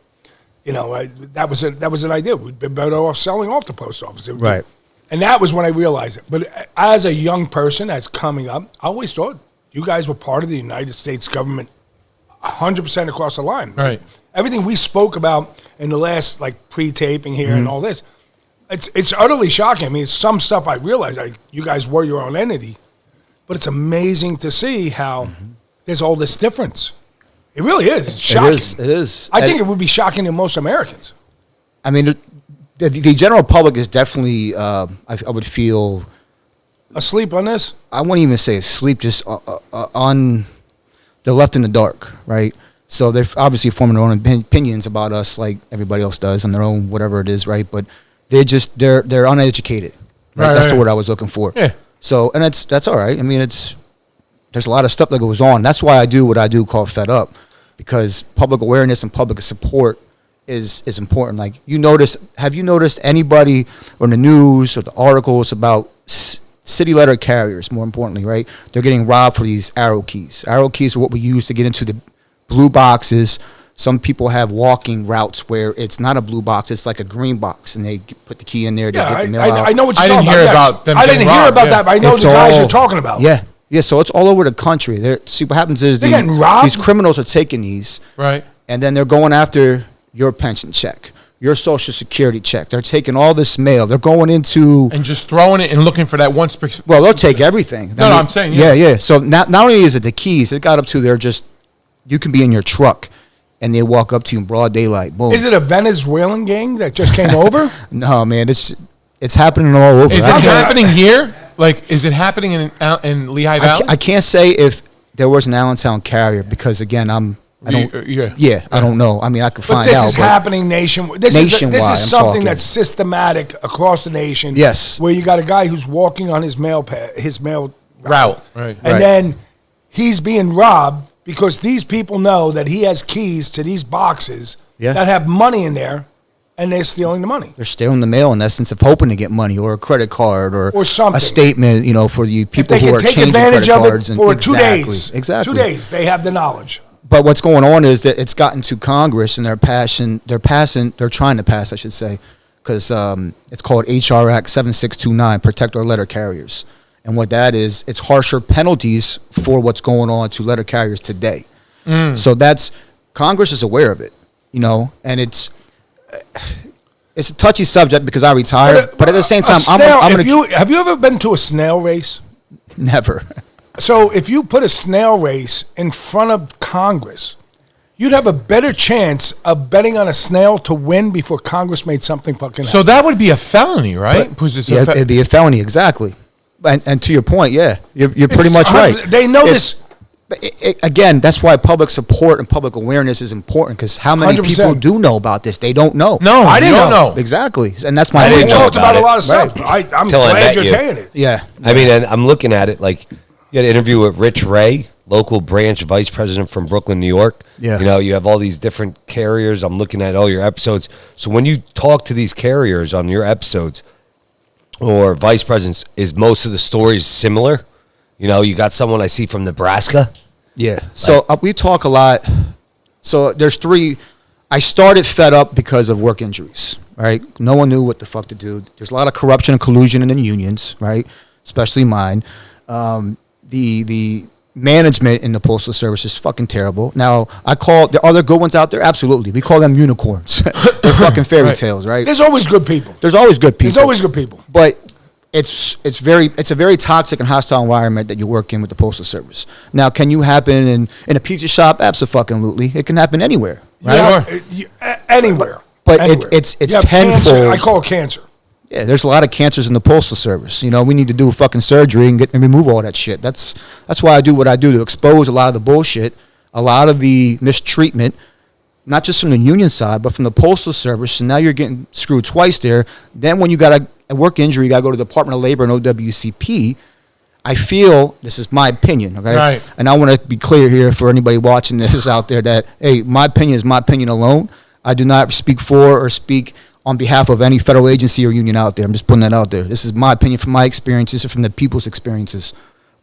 That was an idea. We'd been better off selling off the post office. Right. And that was when I realized it. But as a young person, as coming up, I always thought you guys were part of the United States government 100% across the line. Right. Everything we spoke about in the last, pre-taping here and all this, it's utterly shocking. I mean, it's some stuff I realized. You guys were your own entity. But it's amazing to see how there's all this difference. It really is. It's shocking. It is. I think it would be shocking to most Americans. I mean, the general public is definitely, I would feel... Asleep on this? I wouldn't even say asleep, just on... They're left in the dark, right? So they're obviously forming their own opinions about us like everybody else does on their own, whatever it is, right? But they're uneducated, right? That's the word I was looking for. Yeah. So, and that's all right. I mean, there's a lot of stuff that goes on. That's why I do what I do called Fed Up, because public awareness and public support is important. Like, have you noticed anybody on the news or the articles about city letter carriers, more importantly, right? They're getting robbed for these arrow keys. Arrow keys are what we use to get into the blue boxes. Some people have walking routes where it's not a blue box, it's like a green box, and they put the key in there to get the mail out. I know what you're I talking didn't hear about. about them I didn't getting hear robbed, about yeah. that, but I know It's the guys all- you're talking about. Yeah. Yeah, so it's all over the country. See, what happens is They're getting robbed? these criminals are taking these, Right. and then they're going after your pension check, your Social Security check. They're taking all this mail. They're going into... And just throwing it and looking for that one specific... Well, they'll take everything. No, I'm saying, yeah. Yeah. So not only is it the keys, it got up to they're just... You can be in your truck, and they walk up to you in broad daylight. Boom. Is it a Venezuelan gang that just came over? No, man, it's happening all over. Is it happening here? Like, is it happening in Lehigh Valley? I can't say if there was an Allentown carrier because, again, I don't know. I mean, I could find out. But this is happening nationwide. This Nationwide, is I'm something talking. that's systematic across the nation. Yes. Where you got a guy who's walking on his mail Route. Right. and then he's being robbed because these people know that he has keys to these boxes that have money in there, and they're stealing the money. They're stealing the mail in essence of hoping to get money or a credit card or something. a statement, for you people If they who can are take changing advantage credit of cards. it for 2 exactly, days. Exactly. 2 days, they have the knowledge. But what's going on is that it's gotten to Congress and they're trying to pass, I should say, because it's called HR Act 7629, Protect Our Letter Carriers. And what that is, it's harsher penalties for what's going on to letter carriers today. So Congress is aware of it, and it's a touchy subject because I retired, but at the same time, have you ever been to a snail race? Never. So if you put a snail race in front of Congress, you'd have a better chance of betting on a snail to win before Congress made something fucking So happen. that would be a felony, right? Because it's It'd be a felony, exactly. And to your point, you're pretty much right. They know this. Again, that's why public support and public awareness is important, because how many 100%. people do know about this? They don't know. No, I didn't know. Exactly. And that's my And we point. talked about a it. lot of stuff. Right. I'm Till I glad met you're you. saying it. Yeah. I mean, and I'm looking at it like you had an interview with Rich Ray, local branch vice president from Brooklyn, New York. Yeah. You have all these different carriers. I'm looking at all your episodes. So when you talk to these carriers on your episodes or vice presidents, is most of the stories similar? You got someone I see from Nebraska. Yeah. So we talk a lot. So there's three. I started Fed Up because of work injuries, right? No one knew what the fuck to do. There's a lot of corruption and collusion in the unions, right? Especially mine. The management in the Postal Service is fucking terrible. Now, there are there good ones out there? Absolutely. We call them unicorns. They're fucking fairy tales, right? There's always good people. There's always good people. There's always good people. But it's a very toxic and hostile environment that you work in with the Postal Service. Now, can you happen in a pizza shop? Absolutely. It can happen anywhere, right? Anywhere. But Anywhere. it's You have tenfold. cancer. I call it cancer. Yeah, there's a lot of cancers in the Postal Service. We need to do fucking surgery and remove all that shit. That's why I do what I do, to expose a lot of the bullshit, a lot of the mistreatment, not just from the union side, but from the Postal Service. And now you're getting screwed twice there. Then when you got a work injury, you got to go to the Department of Labor and OWCP. I feel, this is my opinion, okay? Right. And I want to be clear here for anybody watching this out there that, hey, my opinion is my opinion alone. I do not speak for or speak on behalf of any federal agency or union out there. I'm just putting that out there. This is my opinion from my experiences and from the people's experiences.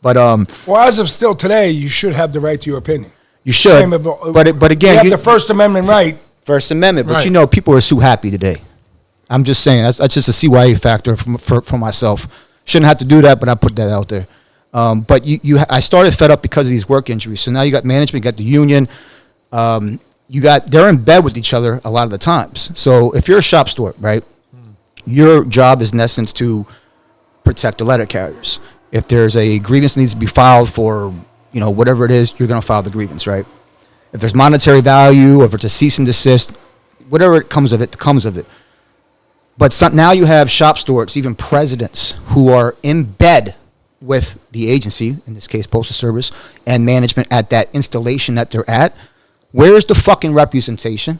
But well, as of still today, you should have the right to your opinion. you should. But again, you have the First Amendment right. First Amendment. But Right. you know, people are so happy today. I'm just saying that's just a CYA factor for myself. Shouldn't have to do that, but I put that out there. But I started fed up because of these work injuries. So now you got management, you got the union. They're in bed with each other a lot of the times. So if you're a shop steward, right, your job is in essence to protect the letter carriers. If there's a grievance that needs to be filed for, whatever it is, you're going to file the grievance, right? If there's monetary value, or if it's a cease and desist, whatever it comes of it, comes of it. But now you have shop stewards, even presidents, who are in bed with the agency, in this case Postal Service, and management at that installation that they're at. Where's the fucking representation?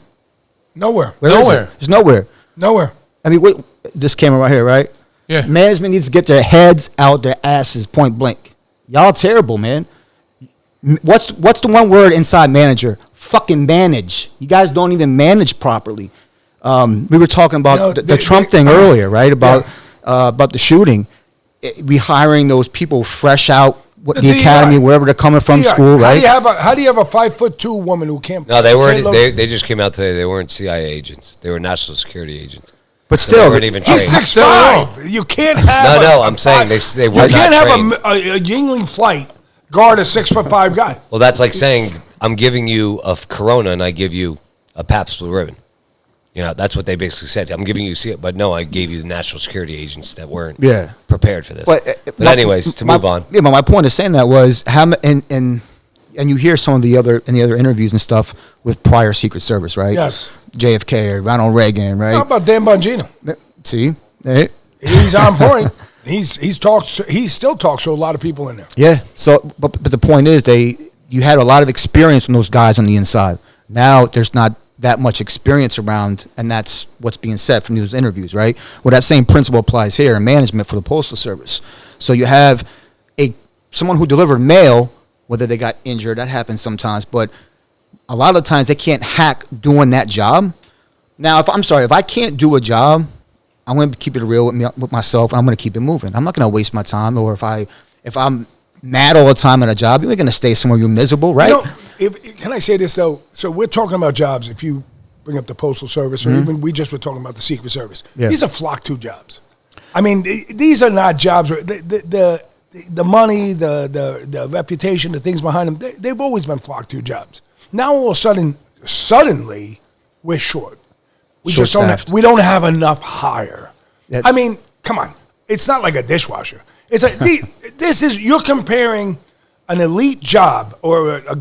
Nowhere. Where is Nowhere. it? There's nowhere. Nowhere. I mean, wait, this camera right here, right? Yeah. Management needs to get their heads out their asses, point blank. Y'all terrible, man. What's the one word inside manager? Fucking manage. You guys don't even manage properly. We were talking about the Trump thing earlier, right? About the shooting. We hiring those people fresh out the academy, wherever they're coming from, school, right? How do you have a 5'2" woman who can't? No, they weren't. They just came out today. They weren't CIA agents. They were national security agents. But So still, they weren't even trained. He's 6'5". You can't have. I'm saying they were You not can't trained. have a Yingling flight guard a 6'5" guy. Well, that's like saying I'm giving you a Corona and I give you a Pabst Blue Ribbon. That's what they basically said. I'm giving you, but no, I gave you the national security agents that weren't prepared for this. But anyways, to move on. Yeah, but my point of saying that was and you hear some of the other interviews and stuff with prior Secret Service, right? Yes. JFK or Ronald Reagan, right? How about Dan Bongino? See, hey. He's on point. He still talks to a lot of people in there. Yeah. So, but the point is, you had a lot of experience from those guys on the inside. Now there's not that much experience around, and that's what's being said from those interviews, right? Well, that same principle applies here in management for the Postal Service. So you have someone who delivered mail, whether they got injured, that happens sometimes, but a lot of times they can't hack doing that job. Now, if I can't do a job, I'm going to keep it real with myself, and I'm going to keep it moving. I'm not going to waste my time, or if I'm mad all the time at a job, you're going to stay somewhere you're miserable, right? Can I say this, though? So we're talking about jobs. If you bring up the Postal Service, or even we just were talking about the Secret Service. Yeah. These are flock to jobs. I mean, these are not jobs where the money, the reputation, the things behind them, they've always been flock to jobs. Now, all of a sudden, suddenly, we're short. We don't have enough hire. I mean, come on. It's not like a dishwasher. It's like you're comparing an elite job or a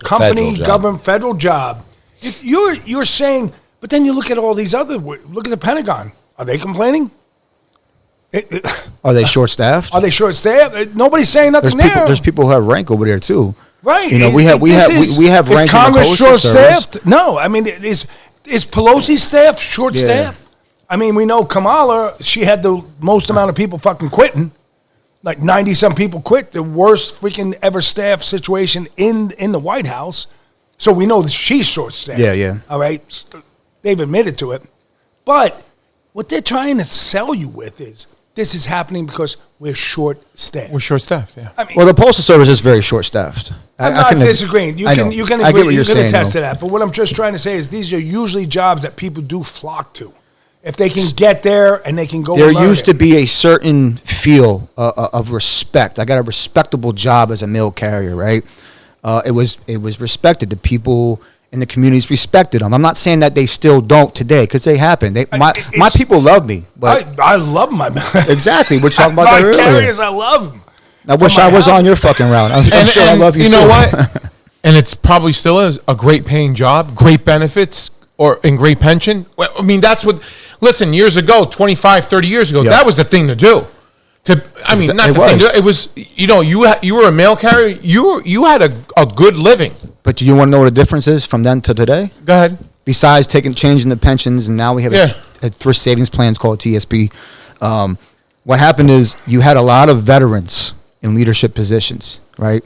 company, government, federal job. You're saying, but then you look at all these look at the Pentagon. Are they complaining? Are they short-staffed? Are they short-staffed? Nobody's saying nothing there. There's people who have rank over there too. Right. We have rank. Is Congress short-staffed? No. I mean, is Pelosi's staff short-staffed? Yeah. I mean, we know Kamala, she had the most amount of people fucking quitting. Like 90-some people quit. The worst freaking ever staff situation in the White House. So we know that she's short-staffed. Yeah. All right? They've admitted to it. But what they're trying to sell you with is this is happening because we're short-staffed. We're short-staffed, yeah. I mean, well, the Postal Service is very short-staffed. I'm not disagreeing. You can agree. I get what you're you can saying, attest to that. But what I'm just trying to say is these are usually jobs that people do flock to. If they can get there and they can go. There used to be a certain feel of respect. I got a respectable job as a mail carrier, right? It was respected. The people in the communities respected them. I'm not saying that they still don't today, because they happen. My people love me. But I love my exactly. We're talking about that earlier. My carriers, I love them. I wish I was on your fucking route. I'm sure I love you too. You know what? And it's probably still is a great paying job, great benefits, and great pension. Well, I mean, that's what. Listen, years ago, 25, 30 years ago, that was the thing to do. It was, you were a mail carrier. You had a good living. But do you want to know what the difference is from then to today? Go ahead. Besides changing the pensions, and now we have a thrift savings plan called TSP. what happened is you had a lot of veterans in leadership positions, right?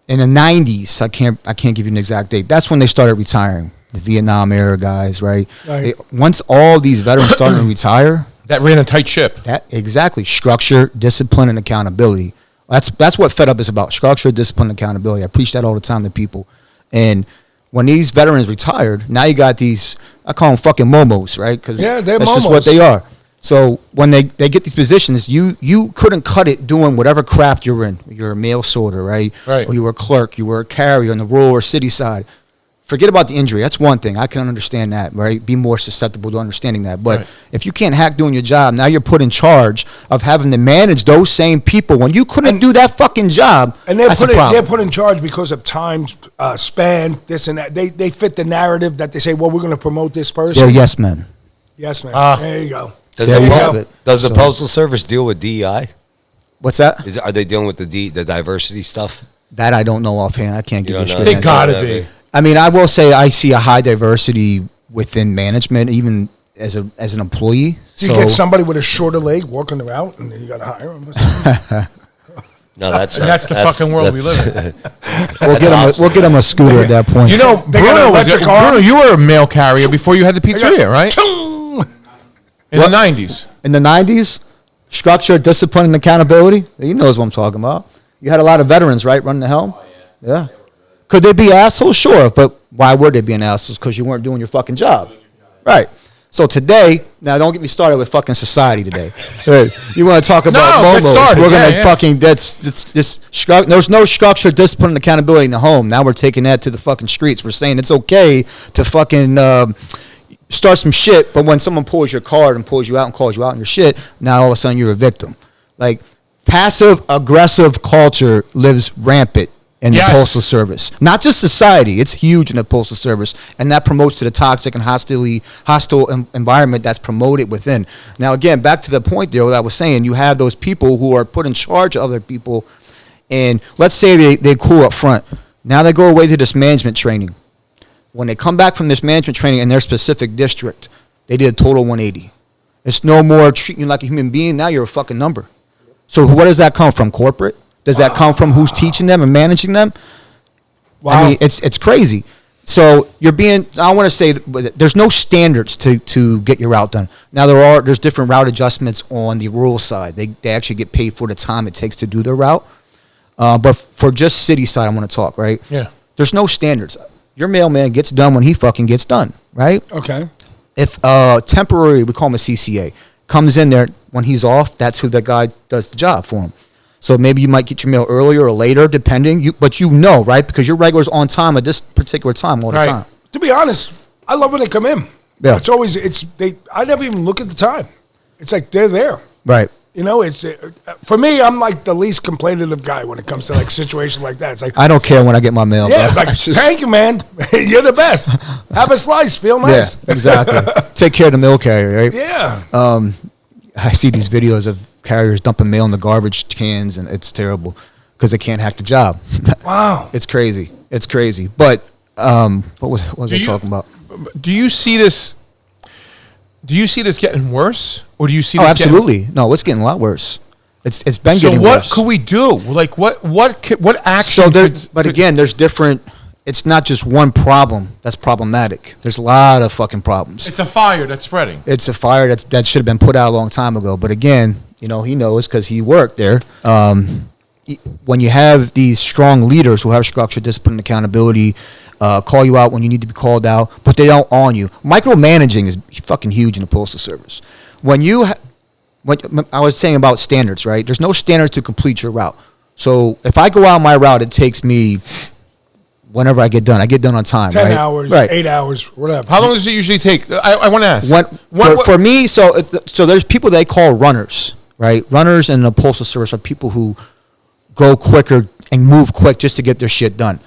In the 90s, I can't give you an exact date. That's when they started retiring, the Vietnam era guys, right? Once all these veterans started to retire, that ran a tight ship. That exactly, structure, discipline, and accountability. That's what Fed Up is about: structure, discipline, and accountability. I preach that all the time to people. And when these veterans retired, now you got these, I call them fucking momos, right? Because they're that's momos. just what they are. So when they get these positions, you couldn't cut it doing whatever craft you're in. You're a mail sorter, right? Right. Or you were a clerk, you were a carrier on the rural or city side. Forget about the injury. That's one thing. I can understand that, right? Be more susceptible to understanding that. But if you can't hack doing your job, now you're put in charge of having to manage those same people when you couldn't do that fucking job. And they're put in charge because of time span, this and that. They fit the narrative that they say, well, we're going to promote this person. They're yes men. Yes, man. There you go. Does the Postal Service deal with DEI? What's that? Are they dealing with the diversity stuff? That I don't know offhand. I can't give you a straight They answer. gotta be. I mean, I will say I see a high diversity within management, even as an employee. You get somebody with a shorter leg walking the route, and you got to hire him. No, that's the fucking world we live in. We'll get him a scooter at that point. You know, Bruno, you were a mail carrier before you had the pizzeria, right? In the 90s. In the 90s, structure, discipline, and accountability. He knows what I'm talking about. You had a lot of veterans, right, running the helm? Yeah. Could they be assholes? Sure, but why were they being assholes? Because you weren't doing your fucking job. Right. So today, now don't get me started with fucking society today. You want to talk about momos? We're gonna fucking there's no structure, discipline, and accountability in the home. Now we're taking that to the fucking streets. We're saying it's okay to fucking start some shit, but when someone pulls your card and pulls you out and calls you out on your shit, now all of a sudden you're a victim. Like passive aggressive culture lives rampant in the Postal Service. Not just society, it's huge in the Postal Service, and that promotes to the toxic and hostile environment that's promoted within. Now again, back to the point there that I was saying, you have those people who are put in charge of other people, and let's say they cool up front. Now they go away to this management training. When they come back from this management training in their specific district, they did a total 180. It's no more treating you like a human being, now you're a fucking number. So what does that come from? Corporate? Does that come from who's teaching them and managing them? Wow. I mean, it's crazy. So you're being, I want to say, there's no standards to get your route done. Now there's different route adjustments on the rural side. They actually get paid for the time it takes to do their route. But for just city side, I want to talk, right? Yeah. There's no standards. Your mailman gets done when he fucking gets done, right? Okay. If temporary, we call him a CCA, comes in there when he's off, that's who that guy does the job for him. So maybe you might get your mail earlier or later, depending. But you know, right? Because your regular's on time at this particular time all the time. To be honest, I love when they come in. Yeah. It's always I never even look at the time. It's like they're there. Right. You know, it's for me. I'm like the least complainative guy when it comes to like situations like that. It's like I don't care when I get my mail. Yeah, it's like thank you, man. You're the best. Have a slice. Feel nice. Yeah, exactly. Take care of the mail carrier, right? Yeah. I see these videos of carriers dumping mail in the garbage cans, and it's terrible because they can't hack the job. Wow. It's crazy. It's crazy. But what was I talking about? Do you see this? Do you see this getting worse, or do you see? Oh, this absolutely. No, it's getting a lot worse. It's been getting worse. So what could we do? Like what action? But again, there's different. It's not just one problem that's problematic. There's a lot of fucking problems. It's a fire that's spreading. It's a fire that should have been put out a long time ago. But again, he knows because he worked there. When you have these strong leaders who have structure, discipline, and accountability, call you out when you need to be called out, but they don't on you. Micromanaging is fucking huge in the Postal Service. When I was saying about standards, right? There's no standards to complete your route. So if I go out my route, it takes me whenever I get done on time. 10 right? hours, right. 8 hours, whatever. How long does it usually take? I want to ask. For me, so there's people they call runners, right? Runners in the Postal Service are people who go quicker and move quick just to get their shit done.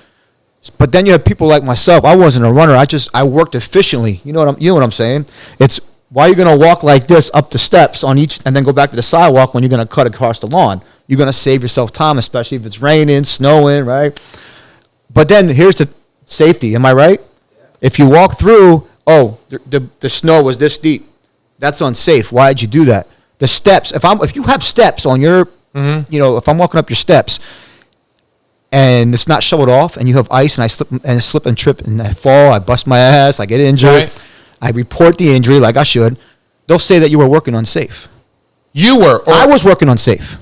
But then you have people like myself. I wasn't a runner. I worked efficiently. You know what I'm saying? It's why are you going to walk like this up the steps on each and then go back to the sidewalk when you're going to cut across the lawn? You're going to save yourself time, especially if it's raining, snowing, right? But then here's the safety. Am I right? If you walk through, the snow was this deep. That's unsafe. Why did you do that? The steps. If you have steps on your, if I'm walking up your steps, and it's not shoveled off, and you have ice, and I slip and trip, and I fall, I bust my ass, I get injured, right. I report the injury like I should. They'll say that you were working unsafe. You were. I was working unsafe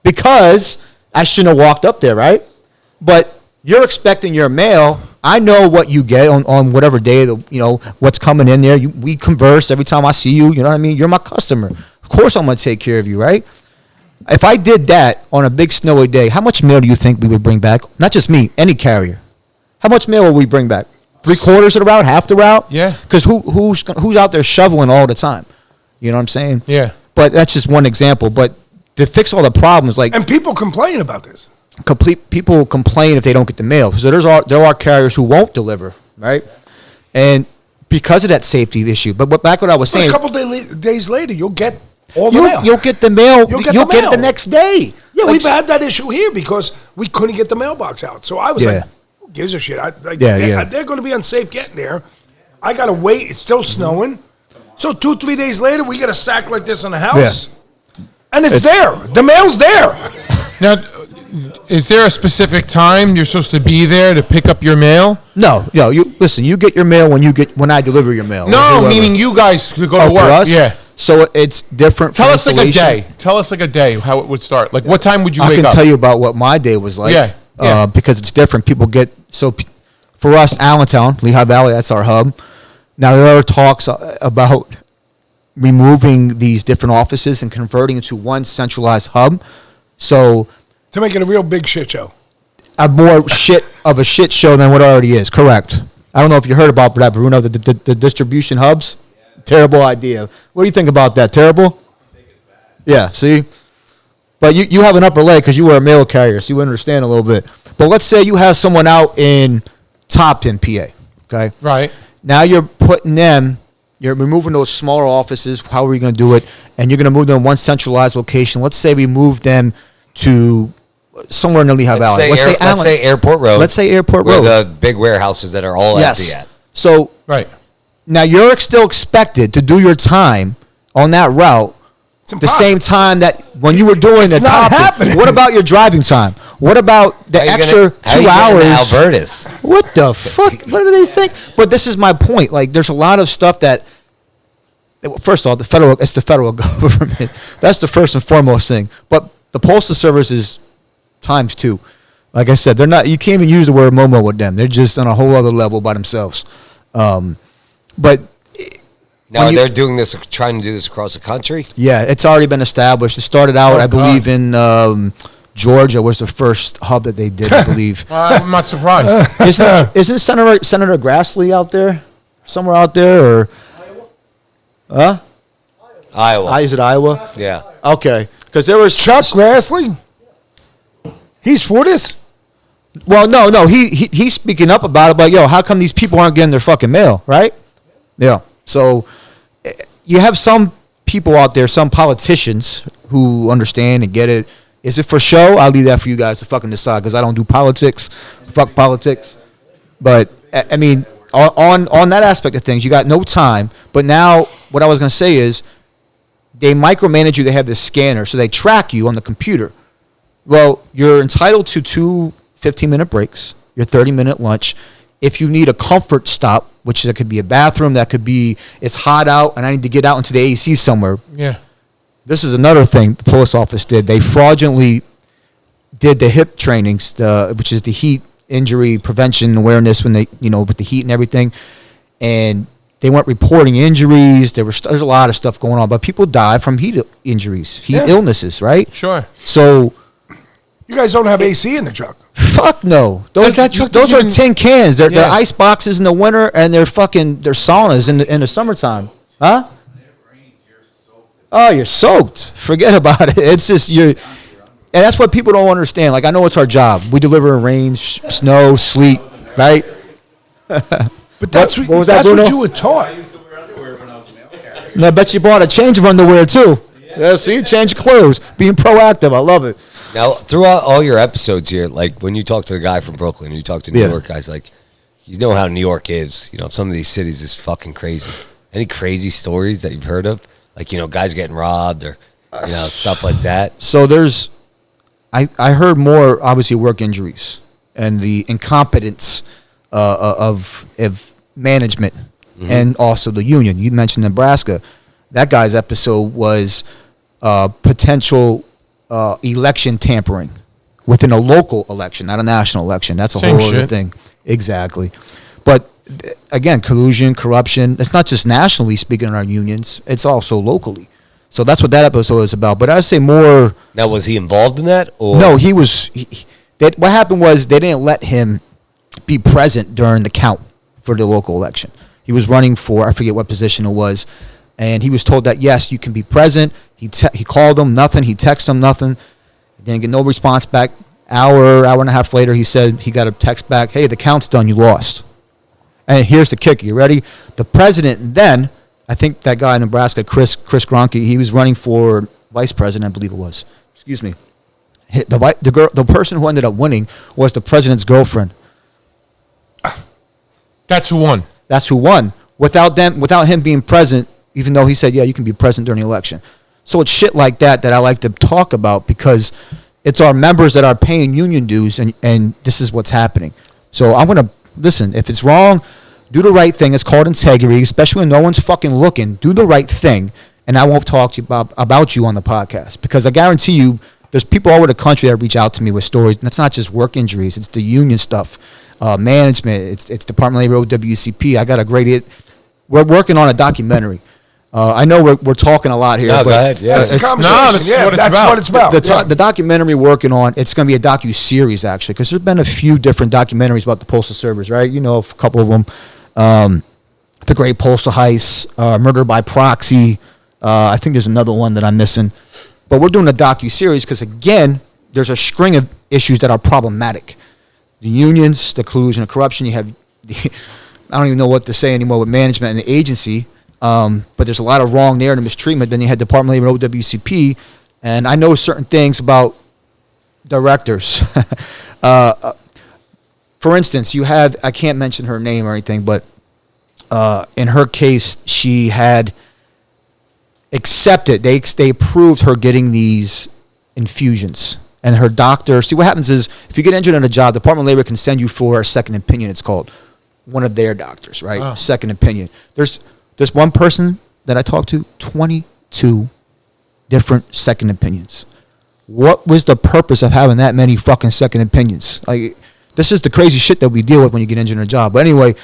because I shouldn't have walked up there, right? But you're expecting your mail. I know what you get on whatever day, what's coming in there. We converse every time I see you. You know what I mean? You're my customer. Of course I'm going to take care of you, right? If I did that on a big snowy day, how much mail do you think we would bring back? Not just me, any carrier. How much mail will we bring back? 3/4 of the route, half the route? Yeah. Because who's out there shoveling all the time? You know what I'm saying? Yeah. But that's just one example. But to fix all the problems, and people complain about this. People complain if they don't get the mail. So there are carriers who won't deliver, right? And because of that safety issue. But back what I was saying. A couple days later, you'll get all the mail. You'll get the mail. You'll get it the next day. Yeah, we've had that issue here because we couldn't get the mailbox out. So I was like, who gives a shit? They're going to be unsafe getting there. I got to wait. It's still snowing. So 2-3 days later, we get a sack like this in the house. Yeah. And it's there. The mail's there. Now, is there a specific time you're supposed to be there to pick up your mail? No. You listen. You get your mail when I deliver your mail. No, meaning you guys could go to work. For us? Yeah. So it's different. Tell us like a day. Tell us like a day how it would start. Like what time would you wake up? I can tell you about what my day was like. Yeah. Because it's different. People get for us, Allentown, Lehigh Valley. That's our hub. Now there are talks about removing these different offices and converting it to one centralized hub. So to make it a real big shit show. A more shit show than what it already is. Correct. I don't know if you heard about that, Bruno, the distribution hubs. Terrible idea. What do you think about that? Terrible? Yeah, see? But you have an upper leg because you were a mail carrier, so you understand a little bit. But let's say you have someone out in Topton, PA, okay? Right. Now you're removing those smaller offices, how are you going to do it? And you're going to move them to one centralized location. Let's say we move them to somewhere in the Lehigh Valley. Let's say Airport Road. Let's say Airport Road. Where the big warehouses that are all empty at. So right. Now you're still expected to do your time on that route the same time that when you were doing the top. What about your driving time? What about the extra 2 hours? Albertus. What the fuck? What do they think? But this is my point. Like, there's a lot of stuff that. First of all, it's the federal government. That's the first and foremost thing. But the Postal Service is times 2. Like I said, they're not. You can't even use the word Momo with them. They're just on a whole other level by themselves. But now they're doing this, trying to do this across the country. Yeah, it's already been established. It started out, I believe, in Georgia was the first hub that they did. I believe. I'm not surprised. Isn't Senator Grassley out there, somewhere out there, or? Huh? Iowa. Is it Iowa? Yeah. Okay, because there was Chuck Grassley. He's for this. Well, no, he's speaking up about it, but how come these people aren't getting their fucking mail, right? Yeah. So you have some people out there, some politicians who understand and get it. Is it for show? I'll leave that for you guys to fucking decide because I don't do politics. Fuck politics. But I mean, on that aspect of things, you got no time. But now, what I was going to say is, they micromanage you. They have this scanner, so they track you on the computer. Well, you're entitled to 2 15-minute breaks, your 30-minute lunch. If you need a comfort stop, which that could be a bathroom, that could be it's hot out and I need to get out into the AC somewhere. Yeah. This is another thing the post office did. They fraudulently did the HIP trainings, which is the heat injury prevention awareness when they, with the heat and everything. And they weren't reporting injuries. There's a lot of stuff going on, but people die from heat injuries, illnesses, right? Sure. So you guys don't have AC in the truck. Fuck no. Those are tin cans. They're ice boxes in the winter, and they're saunas in the summertime. Huh? Oh, you're soaked. Forget about it. It's just and that's what people don't understand. Like, I know it's our job. We deliver in rain, snow, sleet, right? But that's what you were taught. And I bet you bought a change of underwear too. Yeah, see, change clothes, being proactive. I love it. Now, throughout all your episodes here, like when you talk to the guy from Brooklyn, you talk to New York guys, like, you know how New York is. Some of these cities is fucking crazy. Any crazy stories that you've heard of? Like, guys getting robbed or stuff like that. So I heard more, obviously, work injuries and the incompetence of management and also the union. You mentioned Nebraska. That guy's episode was potential election tampering within a local election, not a national election. That's a Same whole other shit. thing. Exactly. But again, collusion, corruption, it's not just nationally speaking in our unions, it's also locally. So that's what that episode is about. But I'd say more... Now, was he involved in that? Or? No, he was... what happened was they didn't let him be present during the count for the local election. He was running for, I forget what position it was, and he was told that, yes, you can be present. He called him, nothing. He texted him, nothing. Didn't get no response back. Hour and a half later, he said he got a text back, hey, the count's done, you lost. And here's the kicker, you ready? The president then, I think that guy in Nebraska, Chris Gronke, he was running for vice president, I believe it was. Excuse me. The person who ended up winning was the president's girlfriend. That's who won. That's who won. Without him being present, even though he said, yeah, you can be present during the election. So it's shit like that I like to talk about because it's our members that are paying union dues, and this is what's happening. So I'm going to, listen, if it's wrong, do the right thing. It's called integrity, especially when no one's fucking looking. Do the right thing, and I won't talk to you about you on the podcast because I guarantee you there's people all over the country that reach out to me with stories. And it's not just work injuries. It's the union stuff, management. It's Department of Labor, WCP. I got a great we're working on a documentary. I know we're talking a lot here. No, but go ahead. Yeah. That's the conversation. That's what it's about. The documentary we're working on, it's going to be a docu-series, actually, because there's been a few different documentaries about the Postal Service, right? You know, a couple of them. The Great Postal Heist, Murder by Proxy. I think there's another one that I'm missing. But we're doing a docu-series because, again, there's a string of issues that are problematic. The unions, the collusion, the corruption. You have I don't even know what to say anymore with management and the agency. But there's a lot of wrong there and mistreatment. Then you had Department of Labor, OWCP, and I know certain things about directors. For instance, you have, I can't mention her name or anything, but in her case, she had accepted, they approved her getting these infusions. And her doctor, see what happens is, if you get injured in a job, the Department of Labor can send you for a second opinion, it's called. One of their doctors, right? Oh. Second opinion. There's one person that I talked to, 22 different second opinions. What was the purpose of having that many fucking second opinions? Like, this is the crazy shit that we deal with when you get injured in a job. But anyway,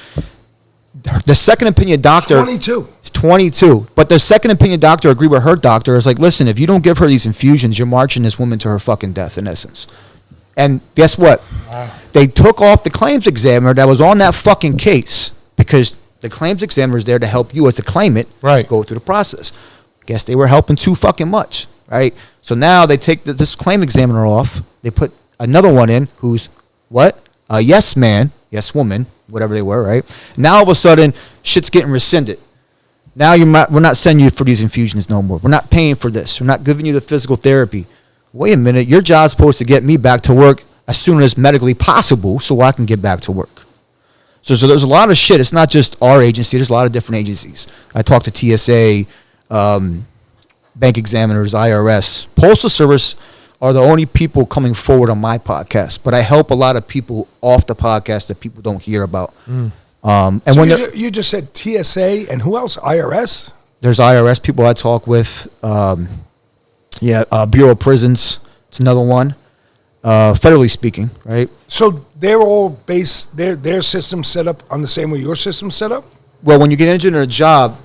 the second opinion doctor... 22. It's 22. But the second opinion doctor agreed with her doctor. It's like, listen, if you don't give her these infusions, you're marching this woman to her fucking death, in essence. And guess what? Wow. They took off the claims examiner that was on that fucking case because the claims examiner is there to help you as a claimant go through the process. Guess they were helping too fucking much, right? So now they take this claim examiner off. They put another one in who's what? A yes man, yes woman, whatever they were, right? Now all of a sudden, shit's getting rescinded. Now we're not sending you for these infusions no more. We're not paying for this. We're not giving you the physical therapy. Wait a minute, your job's supposed to get me back to work as soon as medically possible so I can get back to work. So there's a lot of shit. It's not just our agency. There's a lot of different agencies. I talked to TSA, bank examiners, IRS. Postal Service are the only people coming forward on my podcast, but I help a lot of people off the podcast that people don't hear about. And so you just said TSA and who else? IRS? There's IRS people I talk with. Bureau of Prisons. It's another one. Federally speaking, right? So they're all based, their system set up on the same way your system's set up? Well, when you get injured in a job,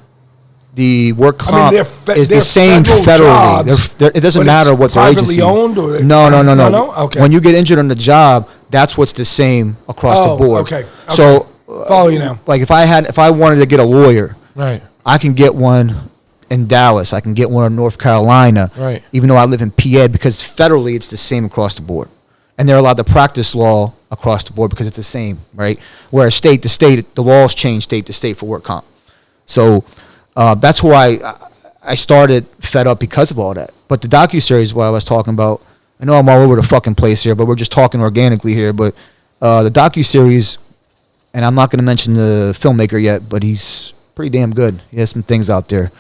the work comp is the same federally. Jobs, it doesn't matter what their agency. Privately owned? Or No. Okay. When you get injured on the job, that's what's the same across the board. Okay. So follow you now. Like if I wanted to get a lawyer, right, I can get one in Dallas. I can get one in North Carolina. Right. Even though I live in PA, because federally it's the same across the board. And they're allowed to practice law across the board because it's the same, right? Whereas state to state, the laws change state to state for work comp. So that's why I started Fed Up because of all that. But the docuseries, what I was talking about, I know I'm all over the fucking place here, but we're just talking organically here. But the docuseries, and I'm not going to mention the filmmaker yet, but he's pretty damn good. He has some things out there.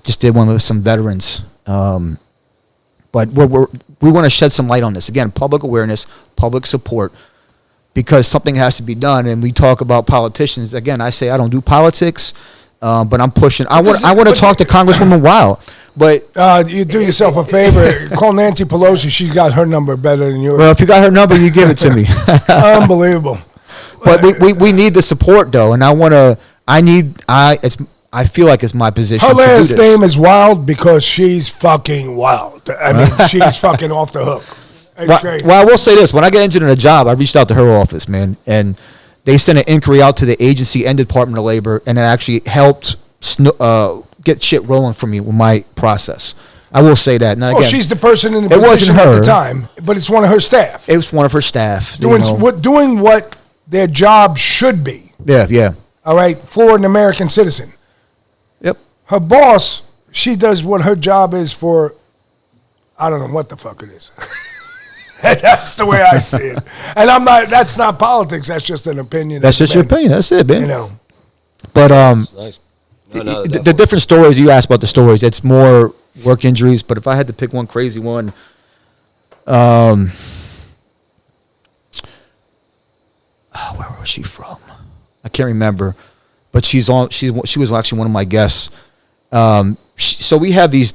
Just did one with some veterans. But we want to shed some light on this. Again, public awareness, public support, because something has to be done. And we talk about politicians. Again, I say I don't do politics, but I'm pushing. I want to talk to Congresswoman Weil. But you do yourself a favor. Call Nancy Pelosi. She got her number better than yours. Well, if you got her number, you give it to me. Unbelievable. But we need the support though, and I feel like it's my position. Her to do last this. name is Wild because she's fucking wild. I mean, she's fucking off the hook. It's crazy. Well, I will say this: when I got injured in a job, I reached out to her office, man, and they sent an inquiry out to the agency and Department of Labor, and it actually helped get shit rolling for me with my process. I will say that. Now, Well, again, she's the person in the it position wasn't at her. the time, but it's one of her staff. It was one of her staff Doing what their job should be. Yeah. All right, for an American citizen. Yep. Her boss, she does what her job is for. I don't know what the fuck it is. That's the way I see it. And I'm not. That's not politics. That's just an opinion. That's just your opinion. That's it, man. You know. But Nice. No, the different stories you asked about the stories, it's more work injuries. But if I had to pick one crazy one, where was she from? I can't remember, but she was actually one of my guests. So we have these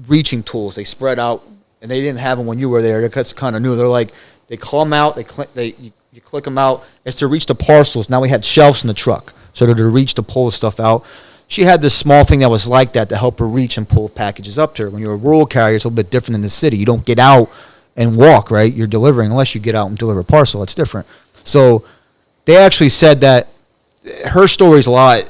reaching tools. They spread out, and they didn't have them when you were there. That's kind of new. They're like they come out. You click them out. It's to reach the parcels. Now we had shelves in the truck, so they're to reach to pull the stuff out. She had this small thing that was like that to help her reach and pull packages up to her. When you're a rural carrier, it's a little bit different than the city. You don't get out and walk, right? You're delivering unless you get out and deliver a parcel. It's different. So they actually said that her story is a lot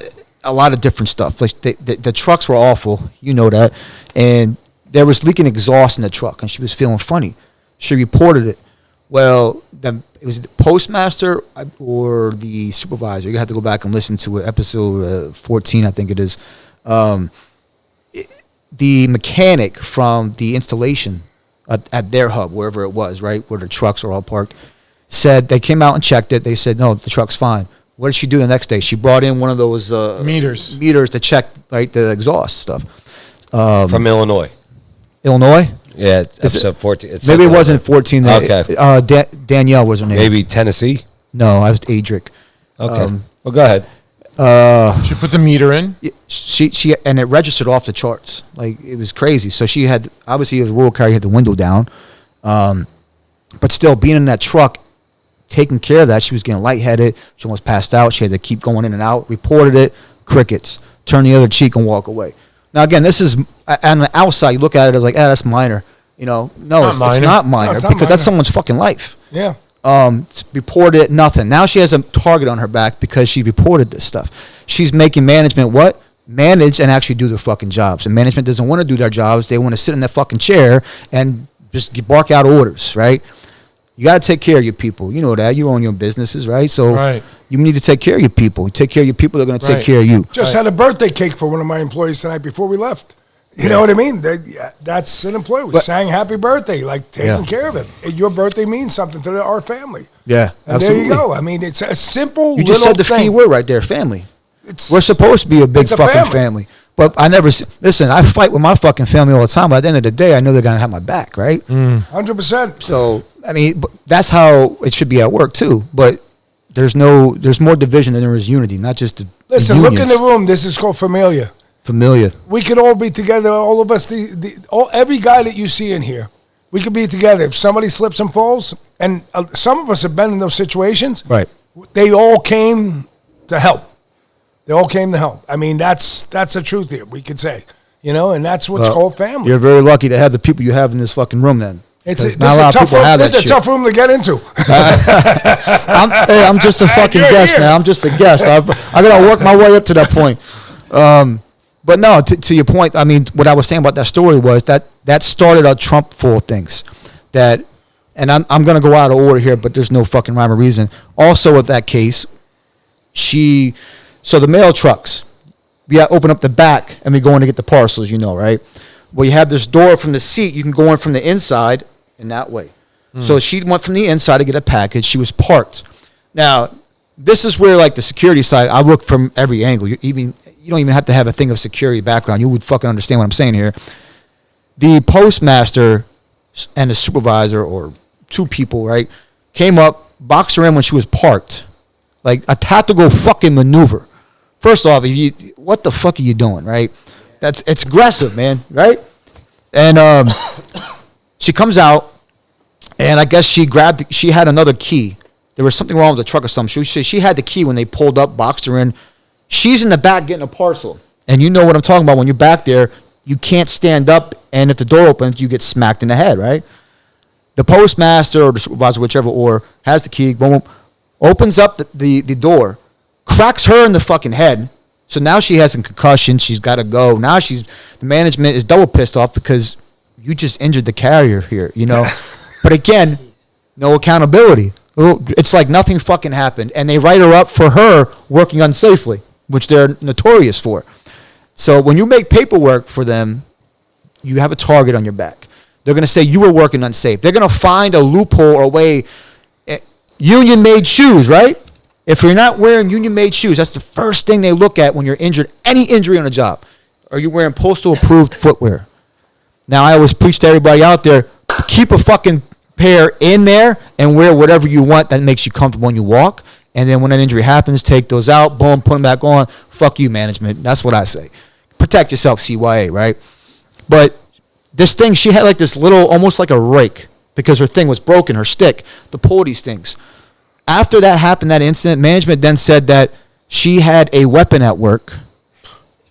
of different stuff. Like the trucks were awful, you know that, and there was leaking exhaust in the truck, and she was feeling funny. She reported it. Well, it was the postmaster or the supervisor. You have to go back and listen to it. Episode 14, I think it is. The mechanic from the installation at their hub, wherever it was, right, where the trucks are all parked, said they came out and checked it. They said, no, the truck's fine. What did she do the next day? She brought in one of those meters to check, right, the exhaust stuff. From Illinois. Illinois? Yeah, episode 14. Maybe it wasn't 14. Okay. Danielle was her name. Maybe Tennessee? No, I was Adric. Okay. Well, go ahead. She put the meter in. She and it registered off the charts. Like, it was crazy. So she had, obviously, it was a rural car. You had the window down. But still, being in that truck, taking care of that, she was getting lightheaded. She almost passed out. She had to keep going in and out. Reported it. Crickets. Turn the other cheek and walk away. Now, again, this is, on the outside, you look at it as like, that's minor. You know, no, it's not minor because that's someone's fucking life. Yeah. Reported it, nothing. Now she has a target on her back because she reported this stuff. She's making management manage and actually do their fucking jobs. And management doesn't want to do their jobs. They want to sit in that fucking chair and just bark out orders, right? You got to take care of your people. You know that. You own your own businesses, right? So you need to take care of your people. You take care of your people, they're going to take care of you. Just had a birthday cake for one of my employees tonight before we left. You know what I mean? That's an employee. We sang happy birthday, like taking care of him. Your birthday means something to our family. Yeah, and absolutely. there you go. I mean, it's a simple You just said the key word right there, family. We're supposed to be a big fucking family. But I never, listen, I fight with my fucking family all the time. But at the end of the day, I know they're going to have my back, right? 100%. So, I mean, that's how it should be at work, too. But there's more division than there is unity, not just the Listen, look in the room. This is called familia. Familia. We could all be together, all of us, every guy that you see in here, we could be together. If somebody slips and falls, and some of us have been in those situations, right? They all came to help. They all came to help. I mean, that's the truth here, we could say. You know, and that's what's called family. You're very lucky to have the people you have in this fucking room then. This is a tough room to get into. I'm just a fucking guest now. I'm just a guest. I got to work my way up to that point. But no, to your point, I mean, what I was saying about that story was that started a Trump full of things. And I'm going to go out of order here, but there's no fucking rhyme or reason. Also with that case, so the mail trucks, we open up the back and we go in to get the parcels, you know, right? Well, you have this door from the seat. You can go in from the inside in that way. So she went from the inside to get a package. She was parked. Now, this is where, like, the security side, I look from every angle. You don't even have to have a thing of security background. You would fucking understand what I'm saying here. the postmaster and the supervisor, or two people, right, came up, boxed her in when she was parked, like a tactical fucking maneuver. First off, what the fuck are you doing, right? It's aggressive, man, right? And she comes out, and I guess she had another key. There was something wrong with the truck or something. She had the key when they pulled up, boxed her in. She's in the back getting a parcel. And you know what I'm talking about. When you're back there, you can't stand up, and if the door opens, you get smacked in the head, right? The postmaster or the supervisor, whichever, or has the key, boom, opens up the door, cracks her in the fucking head. So now she has some concussion. She's got to go. Now the management is double pissed off because you just injured the carrier here, you know? But again, no accountability. It's like nothing fucking happened. And they write her up for her working unsafely, which they're notorious for. So when you make paperwork for them, you have a target on your back. They're going to say you were working unsafe. They're going to find a loophole or a way. Union-made shoes, right? If you're not wearing union-made shoes, that's the first thing they look at when you're injured. Any injury on a job. Are you wearing postal-approved footwear? Now, I always preach to everybody out there, keep a fucking pair in there and wear whatever you want that makes you comfortable when you walk. And then when an injury happens, take those out, boom, put them back on. Fuck you, management. That's what I say. Protect yourself, CYA, right? But this thing, she had like this little, almost like a rake, because her thing was broken, her stick, to pull these things. After that happened, that incident, management then said that she had a weapon at work,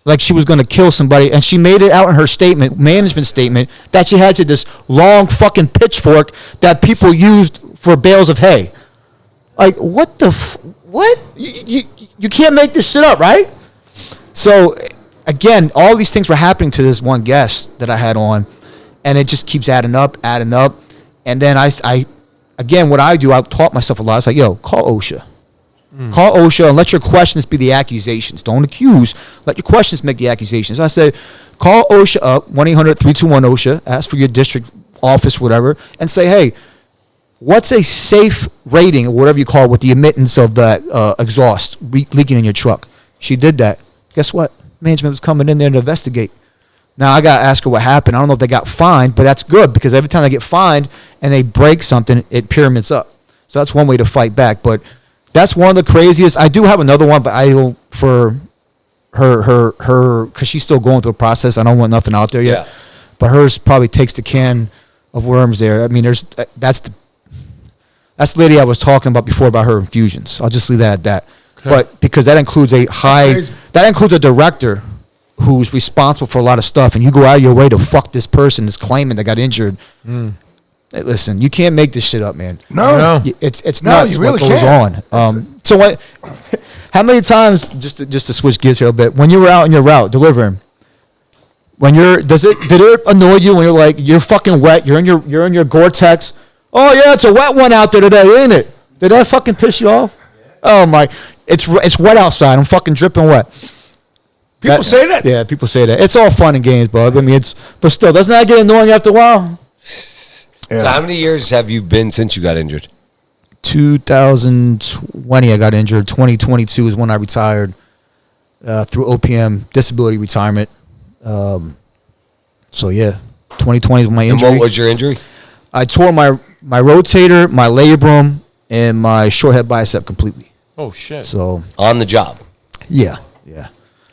like she was going to kill somebody, and she made it out in her statement, management statement, that she had this long fucking pitchfork that people used for bales of hay. Like, what the what? You can't make this shit up, right? So, again, all these things were happening to this one guest that I had on, and it just keeps adding up. And then I again, what I do, I taught myself a lot. It's like, yo, call OSHA. Call OSHA and let your questions be the accusations. Don't accuse. Let your questions make the accusations. I said, call OSHA up, 1-800-321-OSHA, ask for your district office, whatever, and say, hey, what's a safe rating, or whatever you call it, with the emittance of that exhaust leaking in your truck? She did that. Guess what? Management was coming in there to investigate. Now, I got to ask her what happened. I don't know if they got fined, but that's good, because every time they get fined and they break something, it pyramids up. So that's one way to fight back. But that's one of the craziest. I do have another one, but I don't, for her, because she's still going through the process. I don't want nothing out there yet. Yeah. But hers probably takes the can of worms there. I mean, that's the lady I was talking about before about her infusions. I'll just leave that at that. Okay. But because that includes that includes a director who's responsible for a lot of stuff, and you go out of your way to fuck this person, this claimant that got injured. Hey, listen, you can't make this shit up, man. No. It's nuts you really what goes on. So what? How many times, just to switch gears here a bit, when you were out on your route delivering, did it annoy you when you're like, you're fucking wet, you're in your Gore-Tex? Oh yeah, it's a wet one out there today, ain't it? Did that fucking piss you off? Oh my, it's wet outside. I'm fucking dripping wet. People say that? Yeah, people say that. It's all fun and games, bud. I mean, but still, doesn't that get annoying after a while? Yeah. So how many years have you been since you got injured? 2020, I got injured. 2022 is when I retired through OPM, disability retirement. So yeah, 2020 is my injury. And what was your injury? I tore my rotator, my labrum, and my short head bicep completely. Oh shit! So on the job. Yeah.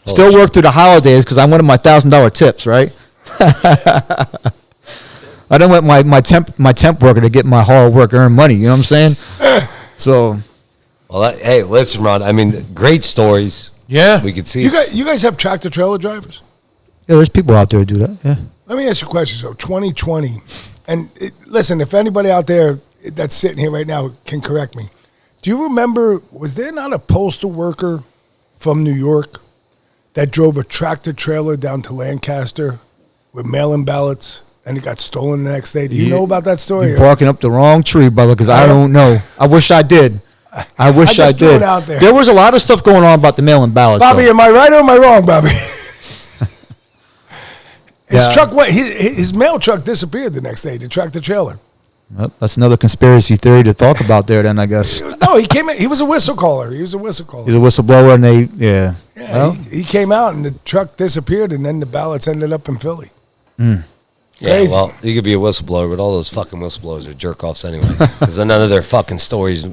Still work through the holidays because I wanted my $1,000 tips, right? I didn't want my temp worker to get my hard work earned money. You know what I'm saying? So, well, hey, listen, Ron. I mean, great stories. Yeah, we could see. You guys have tractor trailer drivers? Yeah, there's people out there who do that. Yeah. Let me ask you a question. So, 2020, and listen, if anybody out there that's sitting here right now can correct me. Do you remember? Was there not a postal worker from New York that drove a tractor trailer down to Lancaster with mail-in ballots, and it got stolen the next day? Do you know about that story? You're barking up the wrong tree, brother, because I don't know. I wish I did. I wish I did. Out there. There was a lot of stuff going on about the mail-in ballots. Bobby, though. am I right or am I wrong, Bobby? His truck went. His mail truck disappeared the next day. The tractor trailer. Well, that's another conspiracy theory to talk about there. Then I guess. No, he came in. He was a whistle caller. He's a whistleblower, and Yeah, well, he came out, and the truck disappeared, and then the ballots ended up in Philly. Yeah, Crazy. well, you could be a whistleblower, but all those fucking whistleblowers are jerk-offs anyway. Because none of their fucking stories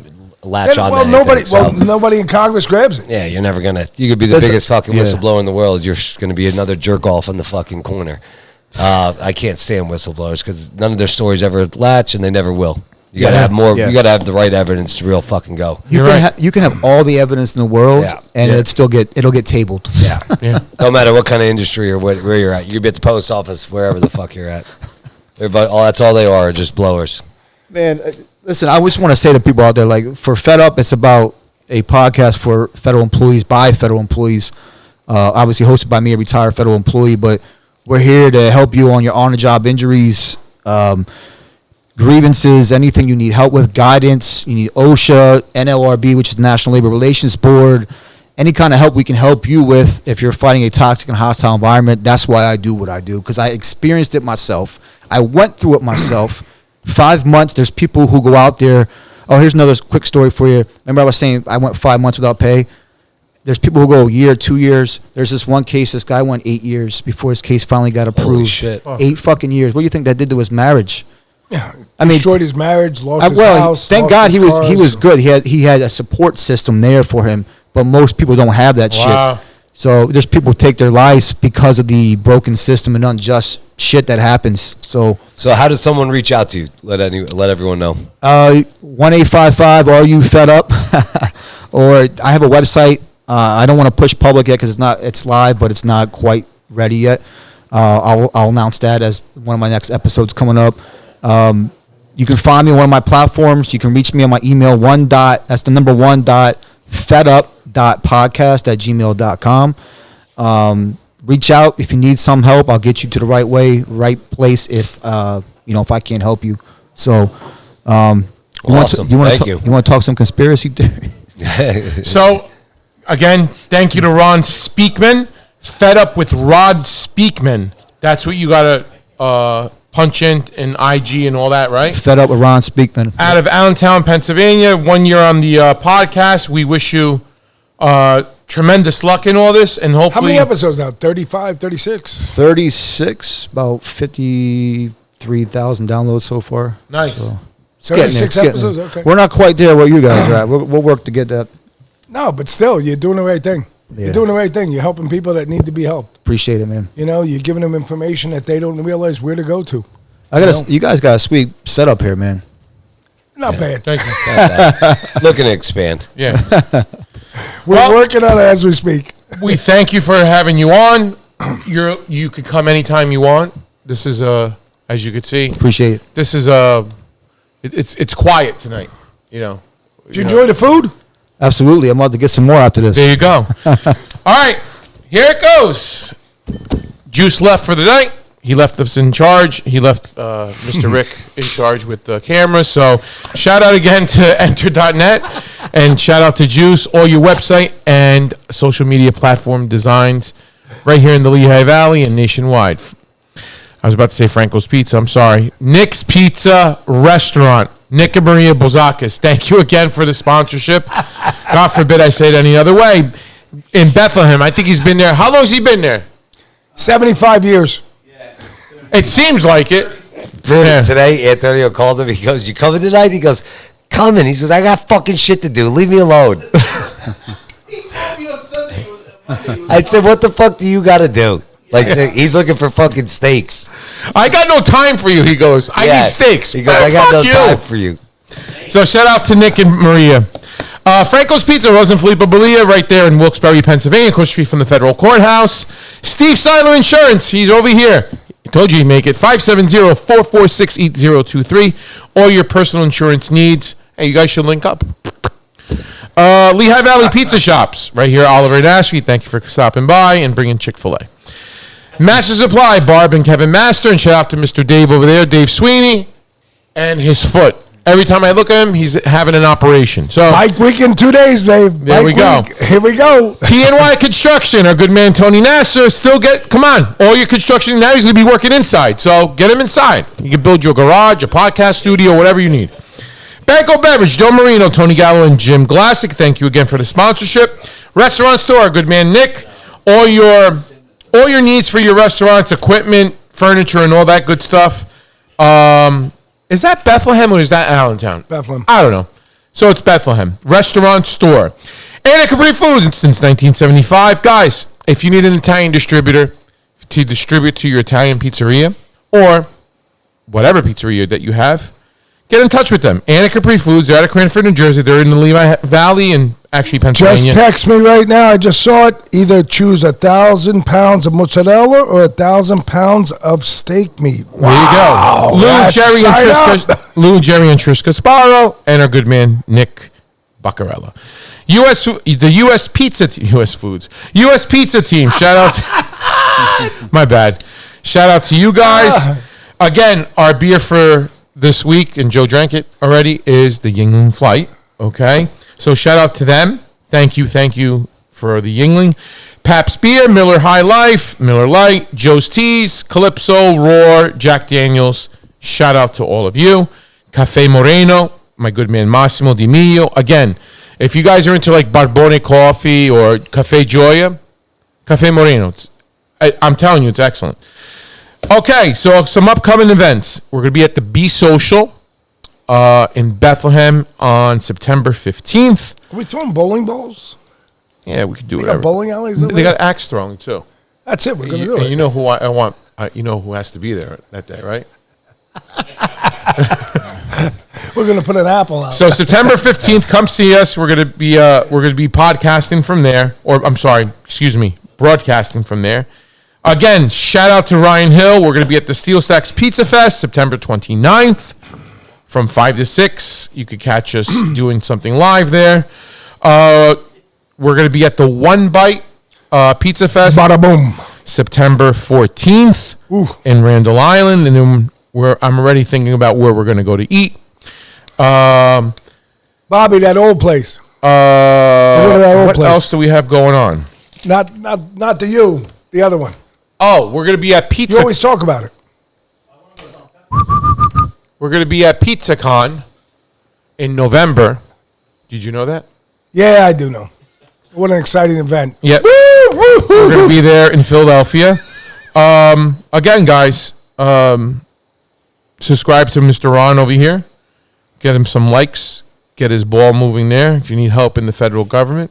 latch on to anything, nobody in Congress grabs it. Yeah, you're never going to... You could be the biggest fucking whistleblower in the world. You're going to be another jerk-off in the fucking corner. I can't stand whistleblowers because none of their stories ever latch, and they never will. You got to have more... You got to have the right evidence to real fucking go. You can have all the evidence in the world, and it'll get tabled. Yeah. No matter what kind of industry or where you're at. You could be at the post office, wherever the fuck you're at. That's all they are, just blowers. Man, listen, I just want to say to people out there, like, for Fed Up, it's about a podcast for federal employees, by federal employees, obviously hosted by me, a retired federal employee, but we're here to help you on your on-the-job injuries, grievances, anything you need help with, guidance. You need OSHA, NLRB, which is the National Labor Relations Board, any kind of help we can help you with if you're fighting a toxic and hostile environment. That's why I do what I do, because I experienced it myself. I went through it myself. 5 months, there's people who go out there. Oh, here's another quick story for you. Remember I was saying I went 5 months without pay? There's people who go a year, 2 years. There's this one case, this guy went 8 years before his case finally got approved. Holy shit. 8 fucking years. What do you think that did to his marriage? Yeah, I mean, destroyed his marriage, lost his house. Thank God he was good. He had a support system there for him, but most people don't have that shit. So there's people who take their lives because of the broken system and unjust shit that happens. So how does someone reach out to you? Let everyone know. 1-855 are you fed up? Or I have a website. I don't want to push public yet because it's live, but it's not quite ready yet. I'll announce that as one of my next episodes coming up. You can find me on one of my platforms. You can reach me on my email, fedup.podcast@gmail.com. Reach out if you need some help. I'll get you to the right way, right place if if I can't help you. So Awesome. You want to talk some conspiracy theory? So again, thank you to Ron Speakman. Fed Up with Rod Speakman. That's what you got to punch in IG and all that, right? Fed Up with Ron Speakman. Out of Allentown, Pennsylvania. 1 year on the podcast. We wish you tremendous luck in all this, and hopefully... How many episodes now? 35, 36? 36, about 53,000 downloads so far. Nice. So, 36 episodes? Okay. We're not quite there where you guys are at. We'll work to get that. No, but still, you're doing the right thing. Yeah. You're doing the right thing. You're helping people that need to be helped. Appreciate it, man. You're giving them information that they don't realize where to go to. You guys got a sweet setup here, man. Not bad. Thank you. Looking to expand. Yeah. We're working on it as we speak. We thank you for having you on. You could come anytime you want. This is as you could see. Appreciate it. This is it's quiet tonight. Did you enjoy the food? Absolutely. I'm about to get some more after this. There you go. All right, here it goes. Juice left for the night. He left us in charge. He left Mr. Rick in charge with the camera. So shout out again to enter.net and shout out to Juice, all your website and social media platform designs right here in the Lehigh Valley and nationwide. I was about to say Franco's Pizza. I'm sorry. Nick's Pizza Restaurant. Nick and Maria Bozakis. Thank you again for the sponsorship. God forbid I say it any other way. In Bethlehem. I think he's been there. How long has he been there? 75 years. It seems like it. Dude, today, Antonio called him. He goes, "You coming tonight?" He goes, "Coming." He says, "I got fucking shit to do. Leave me alone." He told me on Sunday. I said, "What the fuck do you got to do?" Like, he's looking for fucking steaks. I got no time for you, he goes. I need steaks. He goes, "I got no Fuck time for you." So shout out to Nick and Maria. Franco's Pizza, Rosa and Filippo Belia, right there in Wilkes-Barre, Pennsylvania, across the street from the federal courthouse. Steve Seiler Insurance, he's over here. I told you he'd make it. 570-446-8023. All your personal insurance needs. Hey, you guys should link up. Lehigh Valley Pizza Shops, right here, Oliver and Ashley. Thank you for stopping by and bringing Chick-fil-A. Master Supply, Barb and Kevin Master, and shout out to Mr. Dave over there, Dave Sweeney, and his foot. Every time I look at him, he's having an operation. So Bike week in 2 days, Dave. There we go. Here we go. TNY Construction, our good man Tony Nasser, come on, all your construction, now he's going to be working inside, so get him inside. You can build your garage, a podcast studio, whatever you need. Banco Beverage, Joe Marino, Tony Gallo, and Jim Glassick, thank you again for the sponsorship. Restaurant Store, our good man Nick, all your needs for your restaurants, equipment, furniture and all that good stuff. Is that Bethlehem or is that Allentown? Bethlehem. I don't know. So it's Bethlehem. Restaurant, store. Anna Capri Foods since 1975. Guys, if you need an Italian distributor to distribute to your Italian pizzeria or whatever pizzeria that you have, get in touch with them. Anna Capri Foods. They're out of Cranford, New Jersey. They're in the Lehigh Valley and actually Pennsylvania. Just text me right now. I just saw it. Either choose 1,000 pounds of mozzarella or 1,000 pounds of steak meat. There you go. Lou, Jerry, and Triska Sparrow, and our good man Nick Baccarella. U.S. Pizza team. Shout out. My bad. Shout out to you guys. Again, our beer for this week, and Joe drank it already, is the Yingling Flight. Okay, so shout out to them. Thank you for the Yingling. Pabst Beer, Miller High Life, Miller Lite, Joe's Teas, Calypso, Roar, Jack Daniels. Shout out to all of you. Cafe Moreno, my good man Massimo Di Mio. Again, if you guys are into like Barbone Coffee or Cafe Gioia, Cafe Moreno, I'm telling you, it's excellent. Okay, so some upcoming events. We're going to be at the Be Social in Bethlehem on September 15th. Are we throwing bowling balls? Yeah, we could do They whatever. got bowling alleys over They there? got axe throwing too. That's it. We're going to do And it. you know who I want. You know who has to be there that day, right? We're going to put an apple out. So September 15th, come see us. We're gonna be podcasting from there, broadcasting from there. Again, shout out to Ryan Hill. We're gonna be at the Steelstacks PizzaFest September 29th from 5 to 6. You could catch us doing something live there. We're gonna be at the One Bite PizzaFest. Bada boom. September 14th in Randall Island, and then I'm already thinking about where we're gonna go to eat. Bobby, that old place. What else do we have going on? Not to you. The other one. Oh, we're going to be at Pizza. You always talk about it. We're going to be at PizzaCon in November. Did you know that? Yeah, I do know. What an exciting event. Yep. We're going to be there in Philadelphia. Again, guys, subscribe to Mr. Ron over here. Get him some likes. Get his ball moving there. If you need help in the federal government,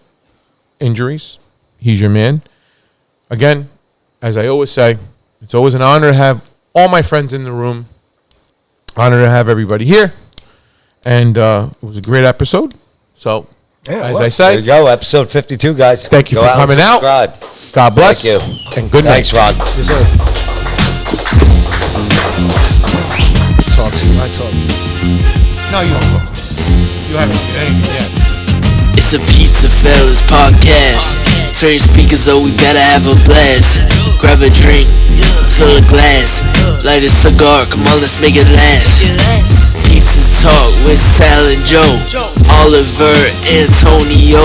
injuries, he's your man. Again, as I always say, it's always an honor to have all my friends in the room. Honor to have everybody here. And it was a great episode. So, I There say, you go. Episode 52, guys. thank you Go for out and coming out. subscribe. God bless. Thank you. And good night. Thanks, Ron. Talk to you. I talk to you. No, you don't look. You haven't seen anything yet. It's a PizzaFellas podcast. Turn your speakers up, we better have a blast. Grab a drink, fill a glass. Light a cigar, come on, let's make it last. Pizza Talk with Sal and Joe. Oliver, Antonio.